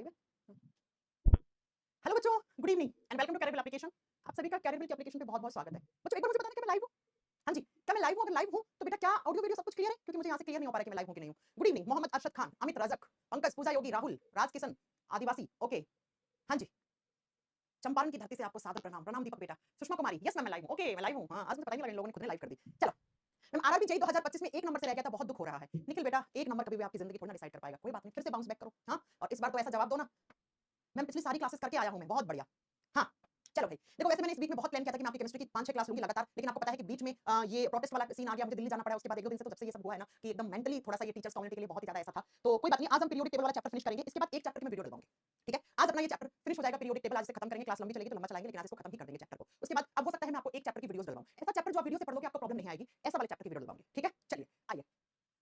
Live है। Hello बच्चों, good evening and welcome to career application. आप सभी का कैरियर के एप्लीकेशन पे बहुत बहुत स्वागत है। बच्चों एक बार मुझे बताना कि मैं लाइव हूँ? हाँ जी, क्या मैं लाइव हूँ? अगर लाइव हूँ तो बेटा क्या ऑडियो वीडियो सब कुछ क्लियर है? क्योंकि मुझे यहाँ से क्लियर नहीं हो पा रहा है कि मैं लाइव हूँ कि नहीं हूँ। गुड इवनिंग मोहम्मद अरशद खान, अमित रजक, पंकज, पूजा योगी, राहुल, राज किशन, आदिवासी, ओके। हाँ जी, चंपारण की धरती से आपको सादर प्रणाम। प्रणाम दीपक बेटा। सुषमा कुमारी, यस मैम मैं लाइव हूँ। ओके मैं लाइव हूँ। हाँ, आज मुझे पता नहीं लगा इन लोगों ने खुद ने लाइव कर दी। चलो मैम, आरआरबी जेईई 2025 में एक नंबर से रह गया था, बहुत दुख हो रहा है। निखिल बेटा, एक नंबर कभी भी आपकी जिंदगी थोड़ा ना डिसाइड कर पाएगा। कोई बात नहीं, फिर से बाउंस बैक करो। हाँ, और इस बार तो ऐसा जवाब दो ना, मैम पिछली सारी क्लासेस करके आया हूं मैं, बहुत बढ़िया। हाँ चलो भाई, देखो वैसे मैंने इस बीच में बहुत प्लान किया था कि मैं आपकी केमिस्ट्री की 5-6 क्लास लूंगी लगातार, लेकिन आपको पता है कि बीच में ये प्रोटेस्ट वाला सीन आ गया, मुझे दिल्ली जाना पड़ा। उसके बाद एक दो दिन से तो जब से ये सब हुआ है ना कि एकदम मेंटली थोड़ा सा ये टीचर्स कम्युनिटी के लिए बहुत ही ज्यादा ऐसा था। तो कोई बात नहीं, आज हम पीरियोडिक टेबल वाला चैप्टर फिनिश करेंगे। इसके बाद एक चैप्टर की मैं वीडियो डालूंगी, ठीक है? आज अपना ये चैप्टर फिनिश हो जाएगा, पीरियोडिक टेबल आज से खत्म करेंगे। क्लास लंबी चलेगी तो लंबा चलाएंगे, लेकिन आज इसको खत्म ही कर देंगे चैप्टर को। उसके बाद अब हो सकता है मैं आपको एक चैप्टर की वीडियोस डलवाऊं। ऐसा चैप्टर जो आप वीडियो से पढ़ोगे आपको प्रॉब्लम नहीं आएगी, ऐसा वाला चैप्टर की वीडियो डलवाऊंगी, ठीक है? चलिए आइए।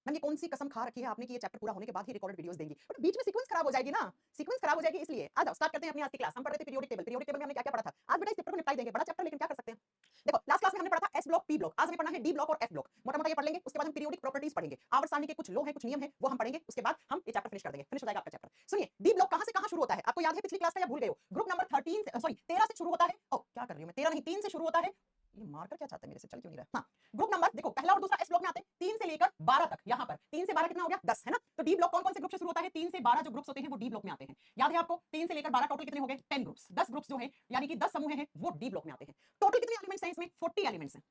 मैम ये कौन सी कसम खा रखी है आपने कि ये चैप्टर पूरा होने के बाद ही रिकॉर्डेड वीडियोस देंगी? बट बीच में सीक्वेंस खराब हो जाएगी ना, सीक्वेंस खराब हो जाएगी, इसलिए आ जाओ स्टार्ट करते हैं अपनी आज की क्लास। हम पढ़ रहे थे पीरियोडिक टेबल। पीरियोडिक टेबल में हमने क्या क्या पढ़ा था? आज बेटा इस चैप्टर को निपटा देंगे, बड़ा चैप्टर लेकिन क्या कर सकते हैं। देखो लास्ट क्लास में हमने पढ़ा था एस ब्लॉक, पी ब्लॉक। आज हमें पढ़ना है डी ब्लॉक और एफ ब्लॉक। मोटा मोटा ये पढ़ लेंगे, उसके बाद हम पीरियोडिक प्रॉपर्टीज पढ़ेंगे। आवर्त सारणी के कुछ लॉ हैं, कुछ नियम हैं, वो हम पढ़ेंगे। उसके बाद हम ये चैप्टर फिनिश कर देंगे, फिनिश हो जाएगा आपका चैप्टर। सुनिए, डी ब्लॉक कहां से कहां शुरू होता है आपको याद है पिछली क्लास का, या भूल गए हो? ग्रुप नंबर 13 से शुरू होता है। ओ क्या कर रही हूं मैं, 13 नहीं 3 से शुरू होता है। ये मार्कर क्या चाहता है मेरे से, चल क्यों नहीं रहा? हाँ, ग्रुप नंबर देखो, पहला और दूसरा एस ब्लॉक में आते हैं 3 से लेकर 12 तक। यहां पर 3 से 12 कितना हो गया? 10 है ना। तो डी ब्लॉक कौन कौन से ग्रुप से शुरू होता है? 3 से 12 जो ग्रुप्स होते हैं वो डी ब्लॉक में आते हैं। याद है आपको? 3 से लेकर 12 टोटल कितने हो गए? 10 ग्रुप्स। 10 ग्रुप्स जो है यानी कि 10 समूह हैं वो डी ब्लॉक में आते हैं। टोटल कितने एलिमेंट्स हैं इसमें? 40 एलिमेंट्स हैं।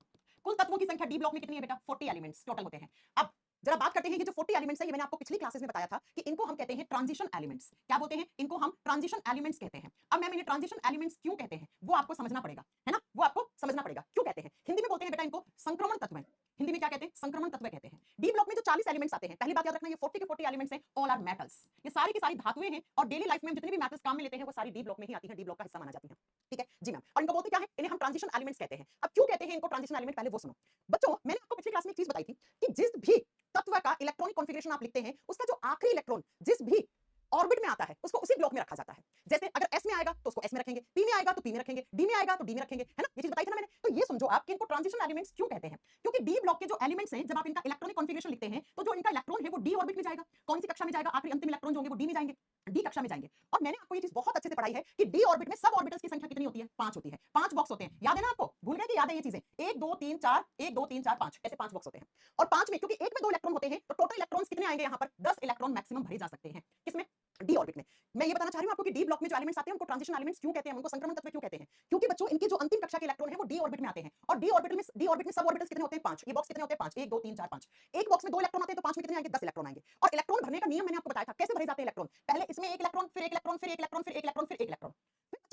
कुल तत्वों की संख्या डी ब्लॉक में कितनी है बेटा? 40 एलिमेंट्स टोटल होते हैं। अब जरा बात करते हैं, ये जो 40 एलिमेंट्स है, ये मैंने आपको पिछली क्लासेस में बताया था कि इनको हम कहते हैं ट्रांजिशन एलिमेंट्स। क्या बोलते हैं? इनको हम ट्रांजिशन एलिमेंट्स कहते हैं। अब मैम इन्हें ट्रांजिशन एलिमेंट्स क्यों कहते हैं वो आपको समझना पड़ेगा, है ना? वो आपको समझना पड़ेगा क्यों कहते हैं। हिंदी में बोलते हैं बेटा इनको संक्रमण तत्व। हिंदी में क्या कहते हैं? संक्रमण तत्व कहते हैं। डी ब्लॉक में जो 40 एलिमेंट्स आते हैं, पहली बात याद रखना, ये 40 के 40 एलिमेंट्स हैं, ऑल आर मेटल्स। ये सारी की सारी धातुएं हैं और डेली लाइफ में जितनी भी मेटल्स काम में लेते हैं वो सारी डी ब्लॉक में ही आती हैं, डी ब्लॉक का हिस्सा माना जाती है, ठीक है जी मैम। और इनको बोलते क्या है? इन्हें हम ट्रांजिशन एलिमेंट्स कहते हैं। अब क्यों कहते हैं इनको ट्रांजिशन एलिमेंट, पहले वो सुनो बच्चों। मैंने आपको पिछली क्लास में एक चीज बताई थी कि जिस भी तत्व का इलेक्ट्रॉनिक कॉन्फ़िगरेशन आप लिखते हैं, उसका जो आखिरी इलेक्ट्रॉन जिस भी ऑर्बिट में आता है उसको उसी ब्लॉक में रखा जाता है। जैसे अगर एस में आएगा तो उसको एस में रखेंगे, पी में आएगा तो पी में रखेंगे, डी में आएगा तो डी में रखेंगे, है ना? ये चीज बताई थी ना मैंने। तो ये समझो आप कि इनको ट्रांजिशन एलिमेंट्स क्यों कहते हैं, क्योंकि डी ब्लॉक के जो एलिमेंट्स हैं, जब आप इनका इलेक्ट्रॉनिक कॉन्फ़िगरेशन लिखते हैं तो जो इनका इलेक्ट्रॉन है वो डी ऑर्बिट में जाएगा। कौन सी कक्षा में जाएगा? आखिरी अंतिम इलेक्ट्रॉन जो होंगे वो डी में जाएंगे, डी कक्षा में जाएंगे। और मैंने आपको ये चीज बहुत अच्छे से पढ़ाई है कि डी ऑर्बिट में सब ऑर्बिटल्स की संख्या कितनी होती है? 5 होती है। 5 बॉक्स होते हैं, याद है ना आपको? भूल गए कि याद है ये चीजें? 1 2 3 4, 1 2 3 4 5, ऐसे 5 बॉक्स होते हैं। और 5 में क्योंकि एक में 2 इलेक्ट्रॉन होते हैं तो टोटल इलेक्ट्रॉन्स कितने आएंगे? यहाँ पर 10 इलेक्ट्रॉन मैक्सिमम भरे जा सकते हैं। किसमें? डी ऑर्बिट में। मैं ये बताना चाह रही हूं आपको कि डी ब्लॉक में जो एलिमेंट्स आते हैं उनको ट्रांजिशन एलिमेंट्स क्यों कहते हैं, उनको संक्रमण तत्व क्यों कहते हैं? क्योंकि बच्चों इनके जो अंतिम कक्षा के इलेक्ट्रॉन है वो डी ऑर्बिट में आते हैं। और डी ऑर्बिट में सब ऑर्बिटल्स कितने होते हैं? 5। ये बॉक्स कितने होते हैं? 5, 1 2 3 4 5। एक बॉक्स में 2 इलेक्ट्रॉन आते हैं तो 5 में कितने आएंगे? 10 इलेक्ट्रॉन आएंगे। और इलेक्ट्रॉन भरने का नियम मैंने आपको बताया था, कैसे भरे जाते हैं इलेक्ट्रॉन। पहले इसमें एक इलेक्ट्रॉन, फिर एक इलेक्ट्रॉन, फिर एक इलेक्ट्रॉन, फिर एक इलेक्ट्रॉन, फिर एक इलेक्ट्रॉन।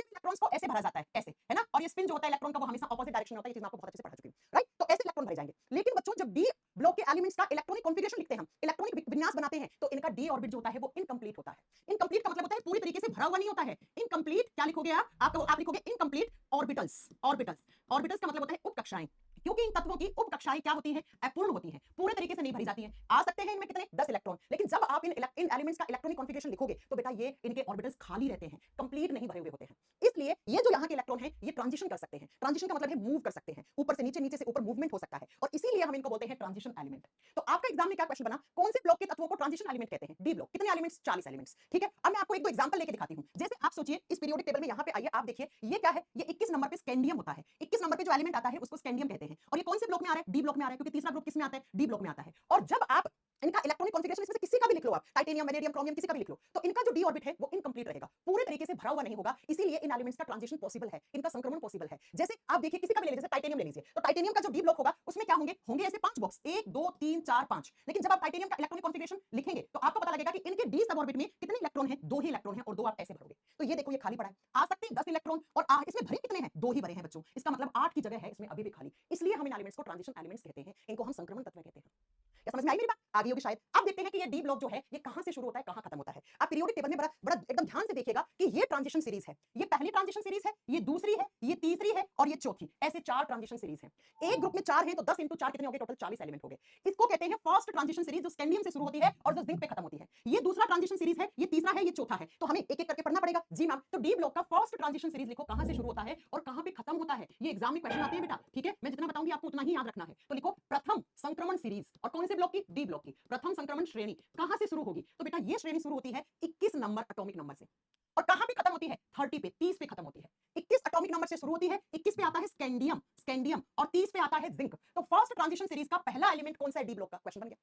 इलेक्ट्रॉन्स को ऐसे भरा जाता है, ऐसे, है ना? और ये स्पिन जो होता है इलेक्ट्रॉन का वो हमेशा ऑपोजिट डायरेक्शन में होता है। ये चीज मैं आपको बहुत अच्छे से पढ़ा चुकी हूं, राइट? तो ऐसे इलेक्ट्रॉन भरे जाएंगे। लेकिन बच्चों जब डी ब्लॉक के एलिमेंट्स का इलेक्ट्रॉनिक कॉन्फ़िगरेशन लिखते हैं, हम इलेक्ट्रॉनिक विन्यास बनाते हैं, तो इनका डी ऑर्बिट जो होता है वो इनकम्प्लीट होता है। इनकम्प्लीट का मतलब होता है पूरी तरीके से भरा हुआ नहीं होता है। इनकम्प्लीट क्या लिखोगे आप लिखोगे इनकम्प्लीट ऑर्बिटल्स। ऑर्बिटल्स, ऑर्बिटल्स का मतलब होता है उपकक्षाएं, क्योंकि इन तत्वों की उपकक्षाएं क्या होती हैं? अपूर्ण होती हैं, पूरे तरीके से नहीं भरी जाती हैं। आ सकते हैं इनमें कितने? 10 इलेक्ट्रॉन। लेकिन जब आप इन एलिमेंट्स का इलेक्ट्रॉनिक कॉन्फ़िगरेशन लिखोगे तो बेटा ये इनके ऑर्बिटल्स खाली रहते हैं, कंप्लीट नहीं भरे हुए होते हैं। इसलिए ये जो यहाँ के इलेक्ट्रॉन है ये ट्रांजिशन कर सकते हैं। ट्रांजिशन का मतलब है मूव कर सकते हैं, ऊपर से नीचे, नीचे से ऊपर मूवमेंट हो सकता है, और इसीलिए हम इनको बोलते हैं ट्रांजिशन एलिमेंट। तो आपका एग्जाम में क्या क्वेश्चन बना? कौन से ब्लॉक के तत्वों को ट्रांजिशन एलिमेंट कहते हैं? D block. कितने एलिमेंट्स? 40 एलिमेंट्स, ठीक है। अब मैं आपको एक दो एग्जांपल लेके दिखाती हूं। जैसे आप सोचिए इस पीरियोडिक टेबल में यहाँ पे आइए, आप देखिए ये क्या है? ये 21 नंबर पे स्कैंडियम होता है। 21 नंबर पे जो एलिमेंट आता है उसको स्कैंडियम कहते हैं। और ये कौन से ब्लॉक में आ रहा है? डी ब्लॉक में आ रहा है, क्योंकि तीसरा ग्रुप किस में आता है? डी ब्लॉक में आता है। और जब आप इनका इलेक्ट्रॉनिक कॉन्फ़िगरेशन इसमें से किसी का भी लिख लो, आप टाइटेनियम, वैनेडियम, क्रोमियम, किसी का भी लिख लो, तो इनका जो डी ऑर्बिट है वो इनकम्प्लीट रहेगा, पूरे तरीके से भरा हुआ नहीं होगा। इसीलिए इन एलिमेंट्स का ट्रांजिशन पॉसिबल है, इनका संक्रमण पॉसिबल है। जैसे आप देखिए किसी का भी ले लीजिए, जैसे टाइटेनियम ले लीजिए, तो टाइटेनियम का जो डी ब्लॉक होगा उसमें क्या होंगे? होंगे ऐसे 5 बॉक्स, 1 2 3 4 5। लेकिन जब आप टाइटेनियम का इलेक्ट्रॉनिक कॉन्फ़िगरेशन लिखेंगे तो आपको पता लगेगा कि इनके डी सब ऑर्बिट में कितने इलेक्ट्रॉन हैं? 2 ही इलेक्ट्रॉन हैं, और 2 आप ऐसे भरोगे। तो ये देखो ये खाली पड़ा है। आ सकते हैं 10 इलेक्ट्रॉन, और इसमें भरे कितने हैं? 2 ही भरे हैं बच्चों। इसका मतलब 8 की जगह है इसमें अभी भी खाली। इसलिए हम इन एलिमेंट्स को ट्रांजिशन एलिमेंट्स कहते हैं, इनको हम संक्रमण तत्व कहते हैं। क्या समझ में आई मेरी बात? आ गई होगी शायद। अब देखते हैं कि ये डी ब्लॉक जो है ये कहां से शुरू होता है, कहां खत्म होता है। आप पीरियोडिक टेबल में बड़ा बड़ा एकदम ध्यान से देखिएगा कि ये ट्रांजिशन सीरीज है, ये पहली ट्रांजिशन सीरीज है, ये दूसरी है, ये तीसरी है, और ये चौथी। ऐसे 4 ट्रांजिशन सीरीज हैं। एक ग्रुप में 4 हैं तो 10 × 4 कितने हो गए? टोटल 40 एलिमेंट हो गए। इसको कहते हैं फर्स्ट ट्रांजिशन सीरीज, जो स्कैंडियम से शुरू होती है और जो जिंक पे खत्म होती है। ये दूसरा ट्रांजिशन सीरीज है, ये तीसरा है, ये चौथा है। तो हमें एक एक करके पढ़ना पड़ेगा। जी मैम, तो डी ब्लॉक का फर्स्ट ट्रांजिशन सीरीज लिखो, कहां से शुरू होता है और कहां पे खत्म होता है। ये एग्जाम में क्वेश्चन आते हैं बेटा, ठीक है? मैं जितना बताऊंगी आपको उतना ही याद रखना है। तो लिखो प्रथम संक्रमण सीरीज, और कौन से ब्लॉक की? डी ब्लॉक की। प्रथम संक्रमण श्रेणी कहां से शुरू होगी? तो बेटा ये श्रेणी शुरू होती है 21 नंबर एटॉमिक नंबर से। और कहां पे खत्म होती है? 30 पे, 30 पे खत्म होती है। 21 एटॉमिक नंबर से शुरू होती है, 21 पे आता है स्कैंडियम, स्कैंडियम और 30 पे आता है जिंक। तो फर्स्ट ट्रांजिशन सीरीज का पहला एलिमेंट कौन सा है? डी ब्लॉक का। क्वेश्चन बन गया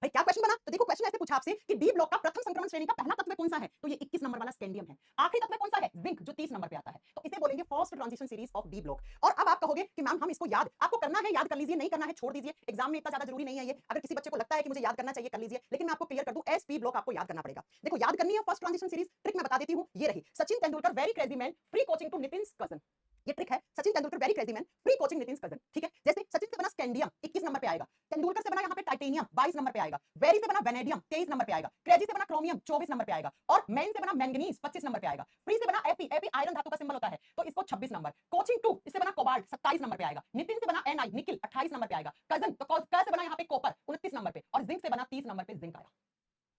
भाई। क्या क्वेश्चन बना? तो देखो क्वेश्चन ऐसे पूछा आपसे कि डी ब्लॉक का प्रथम संक्रमण श्रेणी का पहला तत्व कौन सा है? तो ये 21 नंबर वाला स्कैंडियम है। आखिरी तत्व कौन सा है? जिंक, जो 30 नंबर पे आता है। तो इसे बोलेंगे first transition series of D block. और अब आप कहोगे कि मैम हम इसको याद, आपको करना है याद कर लीजिए, नहीं करना है छोड़ दीजिए, एग्जाम में इतना ज्यादा जरूरी नहीं है ये। अगर किसी बच्चे को लगता है कि मुझे याद करना चाहिए कर लीजिए, लेकिन मैं आपको क्लियर कर दूं एसपी ब्लॉक आपको याद करना पड़ेगा। देखो याद करनी है फर्स्ट ट्रांजिशन सीरीज, ट्रिक मैं बता देती हूं, ये रही। Sachin Tendulkar very crazy man, free coaching to Nitin cousin. ये ट्रिक है, Sachin Tendulkar very crazy man, free coaching Nitin cousin. ठीक है, जैसे सचिन से बना स्कैंडियम 21 नंबर पे आएगा, तेंदुलकर से बना यहाँ पे टाइटेनियम 22 नंबर पे आएगा, वेरी से बना वेनेडियम 23 नंबर पे आएगा, क्रेजी से बना क्रोमियम 24 नंबर पे आएगा, और मैन से बना मैंगनीज 25 नंबर पे आएगा, फ्री से बना एपी, एपी आयरन धातु का सिंबल होता है तो इसको 26 नंबर, कोचिंग 2 इससे बना कोबाल्ट 27 नंबर पे आएगा, नितिन से बना एनआई निकिल 28 नंबर पे आएगा, कजन तो क से बना यहाँ पे कॉपर 29 नंबर पे, और जिंक से बना 30 नंबर पे जिंक आया।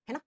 है ना?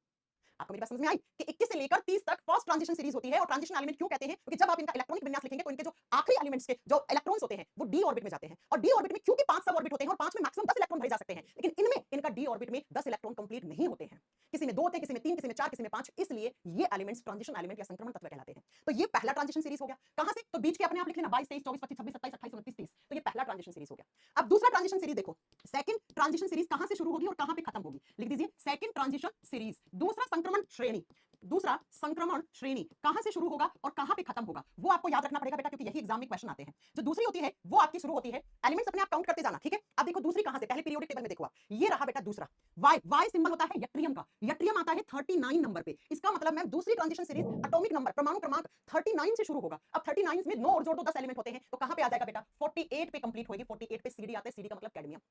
आपको मेरी बात समझ में आई कि 21 से लेकर 30 तक फर्स्ट ट्रांजिशन सीरीज होती है। और ट्रांजिशन एलिमेंट क्यों कहते हैं? क्योंकि जब आप इनका इलेक्ट्रॉनिक विन्यास लिखेंगे तो इनके जो आखिरी एलिमेंट्स के जो इलेक्ट्रॉन्स होते हैं वो डी ऑर्बिट में जाते हैं, और डी ऑर्बिट में क्योंकि 5 सब ऑर्बिट होते हैं और 5 में मैक्सिमम 10 इलेक्ट्रॉन भरे जा सकते हैं, लेकिन इनमें इनका डी ऑर्बिट में 10 इलेक्ट्रॉन कंप्लीट नहीं होते हैं। किसी में 2 होते हैं, किसी में 3, किसी में 4, किसी में 5, इसलिए ये एलिमेंट्स ट्रांजिशन एलिमेंट या संक्रमण तत्व कहलाते हैं। तो ये पहला ट्रांजिशन सीरीज हो गया। कहां से? तो बीच के अपने आप लिख लेना 22, 23, 24, 25, 26, 27, 28, 29, 30। तो ये पहला ट्रांजिशन सीरीज हो गया। अब दूसरा ट्रांजिशन सीरीज देखो, सेकंड ट्रांजिशन सीरीज कहां से शुरू होगी और कहां पे खत्म होगी? लिख दीजिए सेकंड ट्रांजिशन सीरीज, दूसरा संक्रमण श्रेणी, दूसरा संक्रमण श्रेणी कहां से शुरू होगा और कहां पे खत्म होगा वो आपको याद रखना पड़ेगा बेटा, क्योंकि यही एग्जाम में क्वेश्चन आते हैं। जो दूसरी होती है वो आपकी शुरू होती है, एलिमेंट्स अपने आप काउंट करते जाना, ठीक है। अब देखो दूसरी कहां से, पहले पीरियोडिक टेबल में देखो आप, ये रहा बेटा दूसरा, वाई, वाई सिंबल होता है यट्रियम का, यट्रियम आता है 39 नंबर पे। इसका मतलब मैं दूसरी ट्रांजिशन सीरीज एटॉमिक नंबर परमाणु क्रमांक 39 से शुरू होगा। अब 39 में 9 और जोड़ दो 10 एलिमेंट होते हैं, तो कहां पे आ जाएगा बेटा? 48 पे कंप्लीट होगी। 48 पे सीडी आता है, सीडी का मतलब कैडमियम,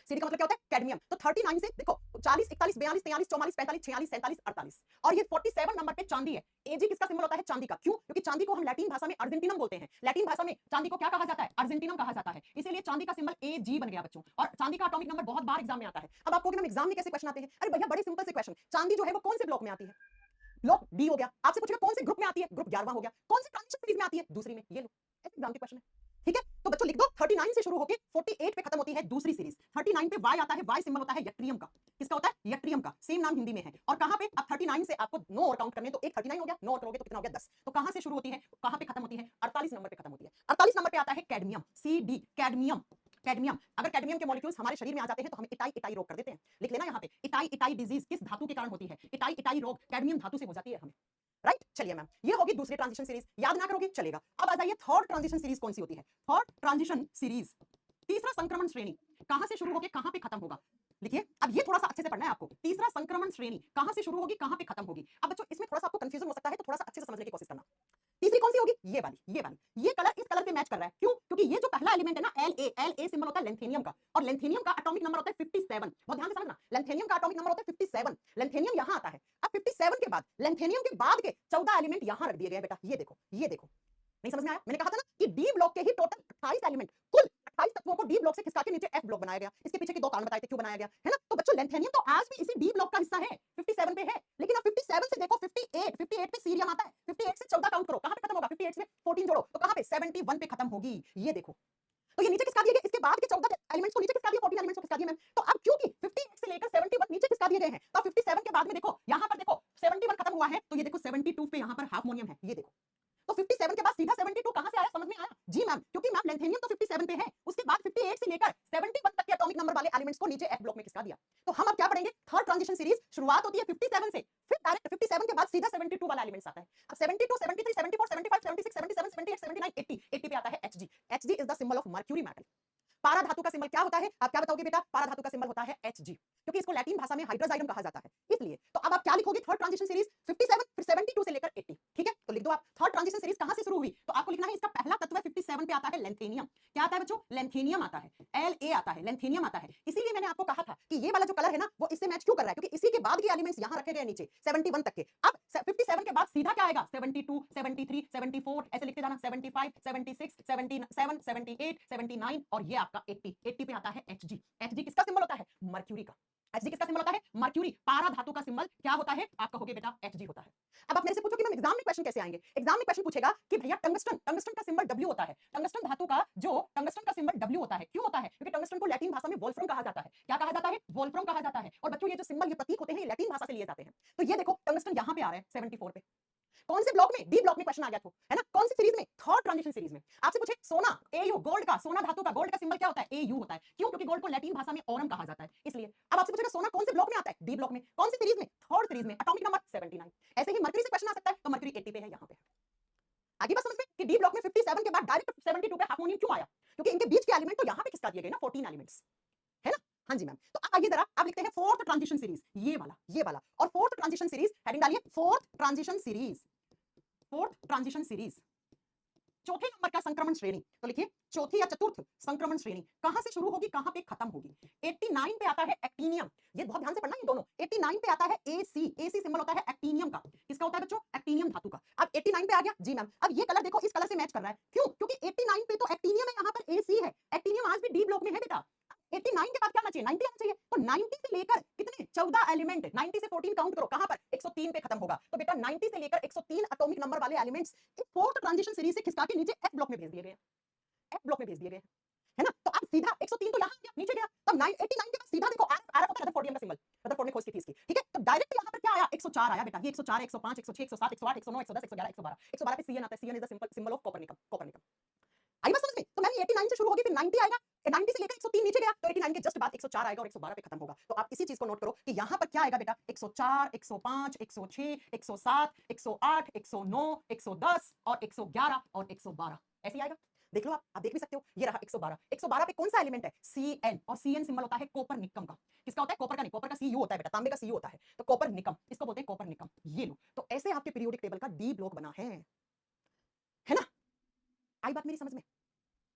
सीडी का मतलब क्या होता है? कैडमियम। तो 39 से देखो 40, 41, 42, 43, 44, 45, 46, 47, 48, और ये 47 नंबर पे चांदी है। एजी किसका सिंबल होता है? चांदी का। क्यों? क्योंकि चांदी को हम लैटिन भाषा में अर्जेंटिनम बोलते हैं। लैटिन भाषा में चांदी को क्या कहा जाता है? अर्जेंटिनम कहा जाता है। इसीलिए चांदी का सिंबल एजी बन गया बच्चों। और चांदी का एटॉमिक नंबर बहुत बार एग्जाम में आता है। अब आपको मैम एग्जाम में कैसे क्वेश्चन आते हैं? अरे भैया बड़े सिंपल से क्वेश्चन, चांदी जो है वो कौन से ब्लॉक में आती है? ब्लॉक डी हो गया। आपसे पूछेगा कौन से ग्रुप में आती है? ग्रुप 11वां हो गया। कौन से ट्रांजिशन सीरीज में आती है? दूसरी में। ये लो, ऐसे एग्जाम के क्वेश्चन है, ठीक है। तो बच्चों लिख दो 39 से शुरू होकर 48 पे खत्म होती है दूसरी सीरीज। 39 पे वाई आता है, वाई सिंबल होता है यट्रियम का। किसका होता है? यट्रियम का। सेम नाम हिंदी में है। और कहां पे? अब 39 से आपको 9 और काउंट करने, तो एक 39 हो गया, 9 और करोगे तो कितना हो गया? 10। तो कहां से शुरू होती है, कहां पे खत्म होती है? 48 नंबर पे खत्म होती है। 48 नंबर पे आता है cadmium, C D, cadmium. Cadmium, अगर कैडमियम के मॉलिक्यूल्स हमारे शरीर में आ जाते हैं तो हम इटाई इटाई रोग कर देते हैं। लिख लेना यहाँ पे, इटाई इटाई डिजीज किस धातु के कारण होती है? इटाई इटाई रोग कैडमियम धातु से हो जाती है हमें, राइट। चलिए मैम, ये होगी दूसरी ट्रांजिशन सीरीज, याद ना करोगे चलेगा। अब आ जाइए थर्ड ट्रांजिशन सीरीज कौन सी होती है? थर्ड ट्रांजिशन सीरीज, तीसरा संक्रमण श्रेणी कहां से शुरू होगी, कहां पे खत्म होगा? लिखिए, अब ये थोड़ा सा अच्छे से पढ़ना है आपको। तीसरा संक्रमण श्रेणी कहां से शुरू होगी, कहां पे खत्म होगी? अब बच्चों इसमें थोड़ा सा आपको कंफ्यूजन हो सकता है, तो थोड़ा सा अच्छे से समझने की कोशिश करना। तीसरी कौन सी होगी? ये वाली, ये वाली। ये कलर इस कलर से मैच कर रहा है, क्यों? क्योंकि ये जो पहला एलिमेंट है ना L A, L a symbol होता है लेंथेनियम का, और लेंथेनियम का एटॉमिक नंबर होता है 57। बहुत ध्यान से समझना, लेंथेनियम का एटॉमिक नंबर होता है 57। लेंथेनियम यहां आता है। अब 57 के बाद, लेंथेनियम के बाद के 14 एलिमेंट यहां रख दिए गए बेटा, ये देखो, ये देखो। नहीं समझ में आया? मैंने कहा था ना कि डी ब्लॉक के ही टोटल 28 एलिमेंट, कुल 28 तत्वों को डी ब्लॉक से खिसका के नीचे एफ ब्लॉक बनाया गया। इसके पीछे के दो कारण बताए थे क्यों बनाया गया, है ना। तो बच्चों लेंथेनियम तो आज भी इसी डी ब्लॉक का हिस्सा है, 57 पे है। लेकिन अब 57 से देखो 58, 58 पे सीरियम आता है, 58 से 14 काउंट करो, कहां पे खत्म होगा? 58 से 14 जोड़ो तो कहां पे? 71 पे खत्म होगी। ये देखो, तो ये नीचे किसका दिए गए? इसके बाद के 14 एलिमेंट्स को नीचे किसका दिया? 14 एलिमेंट्स को किसका दिया मैम? तो अब क्योंकि 58 से लेकर 71 नीचे किसका दिए गए हैं, तो 57 के बाद में देखो, यहां पर देखो 71 खत्म हुआ है, तो ये देखो 72 पे यहां पर हार्मोनियम है, ये देखो। तो 57 के बाद सीधा 72 कहां से आया? समझ में आया? जी मैम, क्योंकि मैम लेंथेनियम तो 57 पे है, उसके बाद 58 से लेकर 71 तक के एटॉमिक नंबर वाले एलिमेंट्स को नीचे एफ ब्लॉक में किसका दिया। तो हम अब क्या पढ़ेंगे? थर्ड ट्रांजिशन सीरीज शुरुआत होती है 57 से, फिर डायरेक्ट 57 के बाद सीधा 72 वाला एलिमेंट्स आता है। अब 72, 73, 74, 75, 76, 77, 78, 79, 80, 80 पे आता है Hg। Hg is the symbol of mercury metal. पारा धातु का सिंबल क्या होता है? आप क्या बताओगे बेटा? पारा धातु का सिंबल होता है Hg, क्योंकि इसको लैटिन भाषा में हाइड्रोजाइडम कहा जाता है, इसलिए। तो अब आप क्या लिखोगे? थर्ड ट्रांजिशन सीरीज 57, फिर 72 से लेकर 80, ठीक है। तो लिख दो आप, थर्ड ट्रांजिशन सीरीज कहां से शुरू हुई? तो आपको लिखना है इसका पहला तत्व 57 पे आता है लेंथेनियम। क्या आता है बच्चों? लेंथेनियम आता है, La आता है, लेंथेनियम आता है। इसीलिए मैंने आपको कहा था कि ये वाला जो कलर है ना वो इससे मैच क्यों कर रहा है, क्योंकि इसी के बाद के एलिमेंट्स यहां रखे गए नीचे 71 तक के। अब 57 के बाद सीधा क्या आएगा? 72, 73, 74 ऐसे लिखते जाना, 75, 76, 77, 78, 79 और ये आपका 80, 80 पे आता है Hg। Hg किसका सिंबल होता है? मर्क्यूरी का। Hg किसका सिंबल होता है? मर्क्यूरी। पारा धातु का सिंबल क्या होता है? आप कहोगे बेटा Hg होता है। अब आप मेरे से पूछो कि मैम एग्जाम में क्वेश्चन कैसे आएंगे? एग्जाम में क्वेश्चन पूछेगा कि भैया टंगस्टन, टंगस्टन का सिंबल W होता है। टंगस्टन धातु का जो टंगस्टन का सिंबल W होता है, क्यों होता है? क्योंकि टंगस्टन को लैटिन भाषा में वोल्फ्रम कहा जाता है। क्या कहा जाता है? वोल्फ्रम कहा जाता है। और बच्चों ये जो सिंबल, ये प्रतीक होते हैं, ये लैटिन भाषा से लिए जाते हैं। तो ये देखो टंगस्टन यहां पे आ रहा है 74 पे, कौन से ब्लॉक में? डी ब्लॉक में क्वेश्चन आ गया था, है ना? कौन सी सीरीज में? थर्ड ट्रांजिशन सीरीज में। आपसे पूछे सोना, एयू, गोल्ड का, सोना धातु का गोल्ड का सिंबल क्या होता है? एयू होता है। क्यों? क्योंकि गोल्ड को लैटिन भाषा में ओरम कहा जाता है, इसलिए। अब आपसे पूछेगा सोना कौन से ब्लॉक में आता है? डी ब्लॉक में। कौन सी सीरीज में? थर्ड सीरीज में। Atomic number 79। ऐसे ही मरकरी से क्वेश्चन आ सकता है, तो मरकरी 80 पे है, यहां पे है। आगे बात समझ में कि डी ब्लॉक में 57 के बाद डायरेक्ट 72 पे हार्मोनियम क्यों आया? क्योंकि इनके बीच के एलिमेंट तो यहां पे किसका दिए गए ना, 14 एलिमेंट्स, है ना? हाँ जी मैम। तो अब आइए जरा आप लिखते हैं फोर्थ ट्रांजिशन सीरीज, ये वाला और फोर्थ ट्रांजिशन सीरीज, हेडिंग डालिए fourth transition series, fourth transition series, चौथे नंबर का संक्रमण श्रेणी। तो लिखिए चौथी या चतुर्थ संक्रमण श्रेणी कहां से शुरू होगी, कहां पे खत्म होगी? 89 पे आता है एक्टिनियम, ये बहुत ध्यान से पढ़ना, ये दोनों। 89 पे आता है एसी, एसी सिंबल होता है एक्टिनियम का। किसका होता है बच्चों? एक्टिनियम धातु का। अब 89 पे आ गया जी मैम। अब ये कलर देखो, इस कलर से मैच कर रहा है, क्यों? क्योंकि 89 पे तो एक्टिनियम है, यहां पर एसी है। एक्टिनियम आज भी डी ब्लॉक में है बेटा। 89 के बाद क्या आना चाहिए? 90 आना चाहिए। तो 90 से लेकर कितने? 14 एलिमेंट, 90 से 14 काउंट करो, कहां पर? 103 पे खत्म होगा। तो बेटा 90 से लेकर 103 एटॉमिक नंबर वाले एलिमेंट्स इस फोर्थ ट्रांजिशन सीरीज से खिसका के नीचे एफ ब्लॉक में भेज दिए गए, एफ ब्लॉक में भेज दिए गए, है ना? तो अब सीधा 103 तो यहां गया, नीचे गया। तब 89 के बाद सीधा देखो आरएफ होता है, रदरफोर्डियम का सिंबल, रदरफोर्ड ने खोज की थी इसकी, ठीक है? तो डायरेक्ट यहां पर क्या आया? 104 आया बेटा। ये 104, 105, 106, 107, 108, 109, 110, 111, 112, 112 पे सीएन आता है। CN is the symbol of copernicium, copernicium. आई बात समझ में? तो मैम 89 से शुरू होगी, फिर 90 आएगा, 90 से लेकर 103 नीचे गया, तो 89 के जस्ट बाद 104 आएगा और 112 पे खत्म होगा। तो आप इसी चीज को नोट करो कि यहां पर क्या आएगा बेटा? 104, 105, 106, 107, 108, 109, 110 और 111 और 112, ऐसे आएगा। देख लो, आप देख भी सकते हो, ये रहा 112। 112 पे कौन सा एलिमेंट है? Cn, और Cn सिंबल होता है कॉपर निकम का। किसका होता है? कॉपर का नहीं, कॉपर का Cu होता है बेटा, तांबे का Cu होता है। तो कॉपर निकम, इसको बोलते हैं कॉपर निकम। ये लो, तो ऐसे आपके पीरियोडिक टेबल का डी ब्लॉक बना है ना? आई बात मेरी समझ में?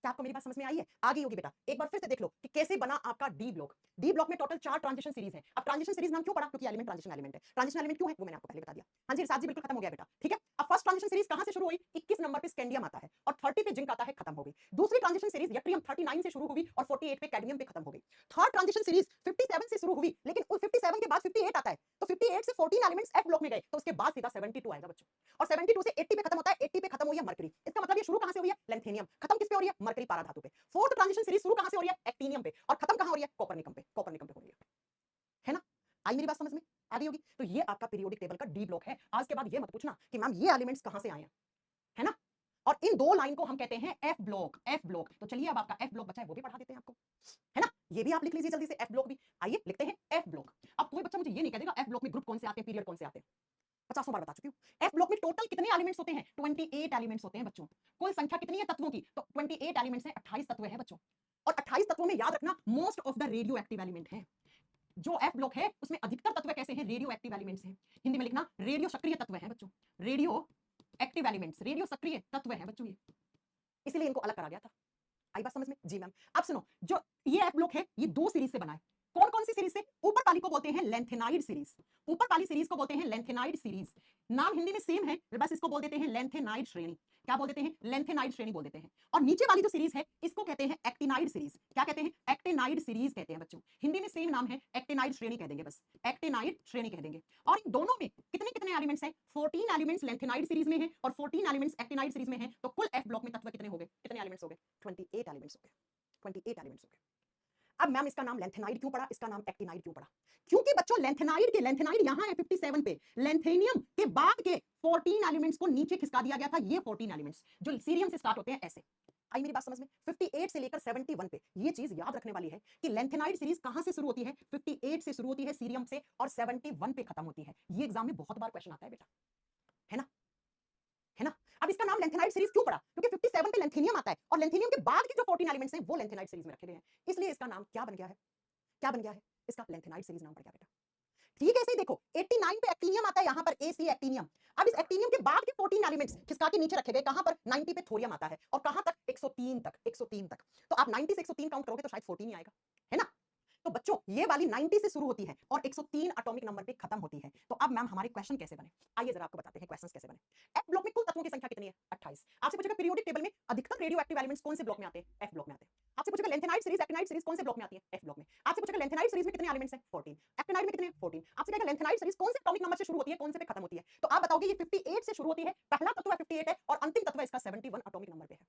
क्या आपको मेरी बात समझ में आई है? आ गई होगी बेटा। एक बार फिर से देख लो कि कैसे बना आपका डी ब्लॉक। डी ब्लॉक में टोटल 4 ट्रांजिशन सीरीज है। अब ट्रांजिशन सीरीज नाम क्यों पड़ा? क्योंकि एलिमेंट ट्रांजिशन एलिमेंट है। ट्रांजिशन एलिमेंट क्यों है वो मैंने आपको पहले बता दिया। हाँ जी साथ जी, बिल्कुल खत्म हो गया बेटा, ठीक है? अब फर्स्ट ट्रांजिशन सीरीज कहां से शुरू हुई? 21 नंबर पे स्कैंडियम आता है और 30 पे जिंक आता है, खत्म हो गई। दूसरी ट्रांजिशन सीरीज यट्रियम 39 से शुरू हुई और 48 पे कैडमियम पे खत्म हो गई। थर्ड ट्रांजिशन सीरीज 57 से शुरू हुई, लेकिन उस 57 के बाद 58 आता है, तो 58 से 14 एलिमेंट्स एफ ब्लॉक में गए, तो उसके बाद सीधा 72 आएगा बच्चों। और 72 से 80 पे खत्म होता है, 80 पे खत्म हुई है मरकरी। इसका मतलब ये शुरू कहां से हुई है? लैंथेनियम। खत्म किस पे हो रही है? मरकरी पारा धातु पे। फोर्थ ट्रांजिशन सीरीज शुरू कहां से हो रही है? एक्टिनियम पे, और खत्म कहां हो रही है? कॉपरनिकम पे, कॉपरनिकम पे हो रही है ना? आई मेरी बात समझ में? आ गई होगी। तो ये आपका पीरियोडिक टेबल का डी ब्लॉक है। आज के बाद ये मत पूछना कि मैम ये एलिमेंट्स कहां से आए हैं, है ना? और इन दो लाइन को हम कहते हैं एफ ब्लॉक, एफ ब्लॉक। तो चलिए अब आपका एफ ब्लॉक बचा है, वो भी पढ़ा देते हैं आपको, है ना? ये भी आप लिख लीजिए जल्दी से, एफ ब्लॉक भी। आइए लिखते हैं एफ ब्लॉक। अब कोई बच्चा मुझे ये नहीं कह देगा एफ ब्लॉक में ग्रुप कौन से आते हैं, पीरियड कौन से आते हैं। 50 बार बता चुकी हूं। एफ ब्लॉक में टोटल कितने एलिमेंट्स होते हैं? 28 एलिमेंट्स होते हैं बच्चों। कुल संख्या कितनी है तत्वों की? तो 28 एलिमेंट्स हैं, 28 तत्व है बच्चों। और 28 तत्वों में याद रखना most of the radio active element है। जो एफ ब्लॉक है उसमें अधिकतर तत्व कैसे हैं? रेडियो एक्टिव एलिमेंट्स हैं। हिंदी में लिखना रेडियो सक्रिय तत्व है बच्चों। रेडियो एक्टिव एलिमेंट्स, रेडियो सक्रिय तत्व है बच्चों ये, इसलिए इनको अलग करा गया था। आई बात समझ में? जी मैम। अब सुनो, जो ये एफ ब्लॉक है ये दो सीरीज से बना है। कौन कौन सी सीरीज से? ऊपर वाली को बोलते हैं लेंथेनाइड सीरीज, ऊपर वाली सीरीज को बोलते हैं लेंथेनाइड सीरीज। नाम हिंदी में सेम है, बस इसको बोल देते हैं लेंथेनाइड श्रेणी। क्या बोल देते हैं? लेंथेनाइड श्रेणी बोल देते हैं। और नीचे वाली जो सीरीज है इसको कहते हैं एक्टिनाइड सीरीज। क्या कहते हैं? एक्टिनाइड सीरीज कहते हैं बच्चों। हिंदी में सेम नाम है, एक्टिनाइड श्रेणी कह देंगे, बस एक्टिनाइड श्रेणी कह देंगे। और इन दोनों में कितने कितने एलिमेंट्स हैं? 14 एलिमेंट्स लेंथेनाइड सीरीज में है और 14 एलिमेंट्स एक्टिनाइड सीरीज में है। तो कुल एफ ब्लॉक में तत्व कितने हो गए? कितने एलिमेंट्स हो गए? 28 एलिमेंट्स हो गए, 28 एलिमेंट्स हो गए। अब मैम इसका नाम लेंथेनाइड क्यों पड़ा, इसका नाम एक्टिनाइड क्यों पड़ा? क्योंकि बच्चों लेंथेनाइड के, लेंथेनाइड यहां है 57 पे, लेंथेनियम के बाद के 14 एलिमेंट्स को नीचे खिसका दिया गया था। ये 14 एलिमेंट्स जो सीरियम से स्टार्ट होते हैं ऐसे। आई मेरी बात समझ में? 58 से लेकर 71 पे ये चीज याद रखने वाली है कि लेंथेनाइड सीरीज कहां से शुरू होती है? 58 से शुरू होती है सीरियम से और 71 पे खत्म होती है। ये एग्जाम में बहुत बार क्वेश्चन आता है बेटा, है ना? है ना? अब इसका नाम लेंथेनाइड सीरीज क्यों पड़ा? क्योंकि 57 पे लेंथेनियम आता है और लेंथेनियम के बाद के जो 14 एलिमेंट्स हैं वो लेंथेनाइड सीरीज में रखे गए हैं। इसलिए इसका नाम क्या बन गया है? क्या बन गया है? इसका लेंथेनाइड सीरीज नाम पड़ गया बेटा। ठीक है, ऐसे ही देखो 89 पे एक्टिनियम आता है, यहां पर एसी एक्टिनियम। अब इस एक्टिनियम के बाद के 14 एलिमेंट्स खिसका के नीचे रखे गए, कहां पर? 90 पे थोरियम आता है और कहां तक? 103 तक, 103 तक। तो आप 90 से 103 काउंट करोगे तो शायद 14 ही आएगा, है ना? तो बच्चों ये वाली 90 से शुरू होती है और 103 एटॉमिक नंबर पे खत्म होती है। तो अब मैम हमारे क्वेश्चन कैसे बने? आइए जरा आपको बताते हैं क्वेश्चंस कैसे बने। एफ ब्लॉक में कुल तत्वों की संख्या कितनी है? 28। आपसे पूछेगा पीरियोडिक टेबल में अधिकतर रेडियो एक्टिव एलिमेंट्स कौन से ब्लॉक में आते हैं? एफ ब्लॉक में आते हैं। आपसे पूछेगा लेंथेनाइड सीरीज, एक्टिनाइड सीरीज कौन से ब्लॉक में आती है? एफ ब्लॉक में। आपसे पूछेगा लेंथेनाइड सीरीज में कितने एलिमेंट्स हैं? 14। एक्टिनाइड में कितने? 14। आपसे कहेगा लेंथेनाइड सीरीज कौन से एटॉमिक नंबर से शुरू होती है, कौन से पे खत्म होती है? तो आप बताओगे ये 58 से शुरू होती है, पहला तत्व 58 है और अंतिम तत्व इसका 71 एटॉमिक नंबर पे है।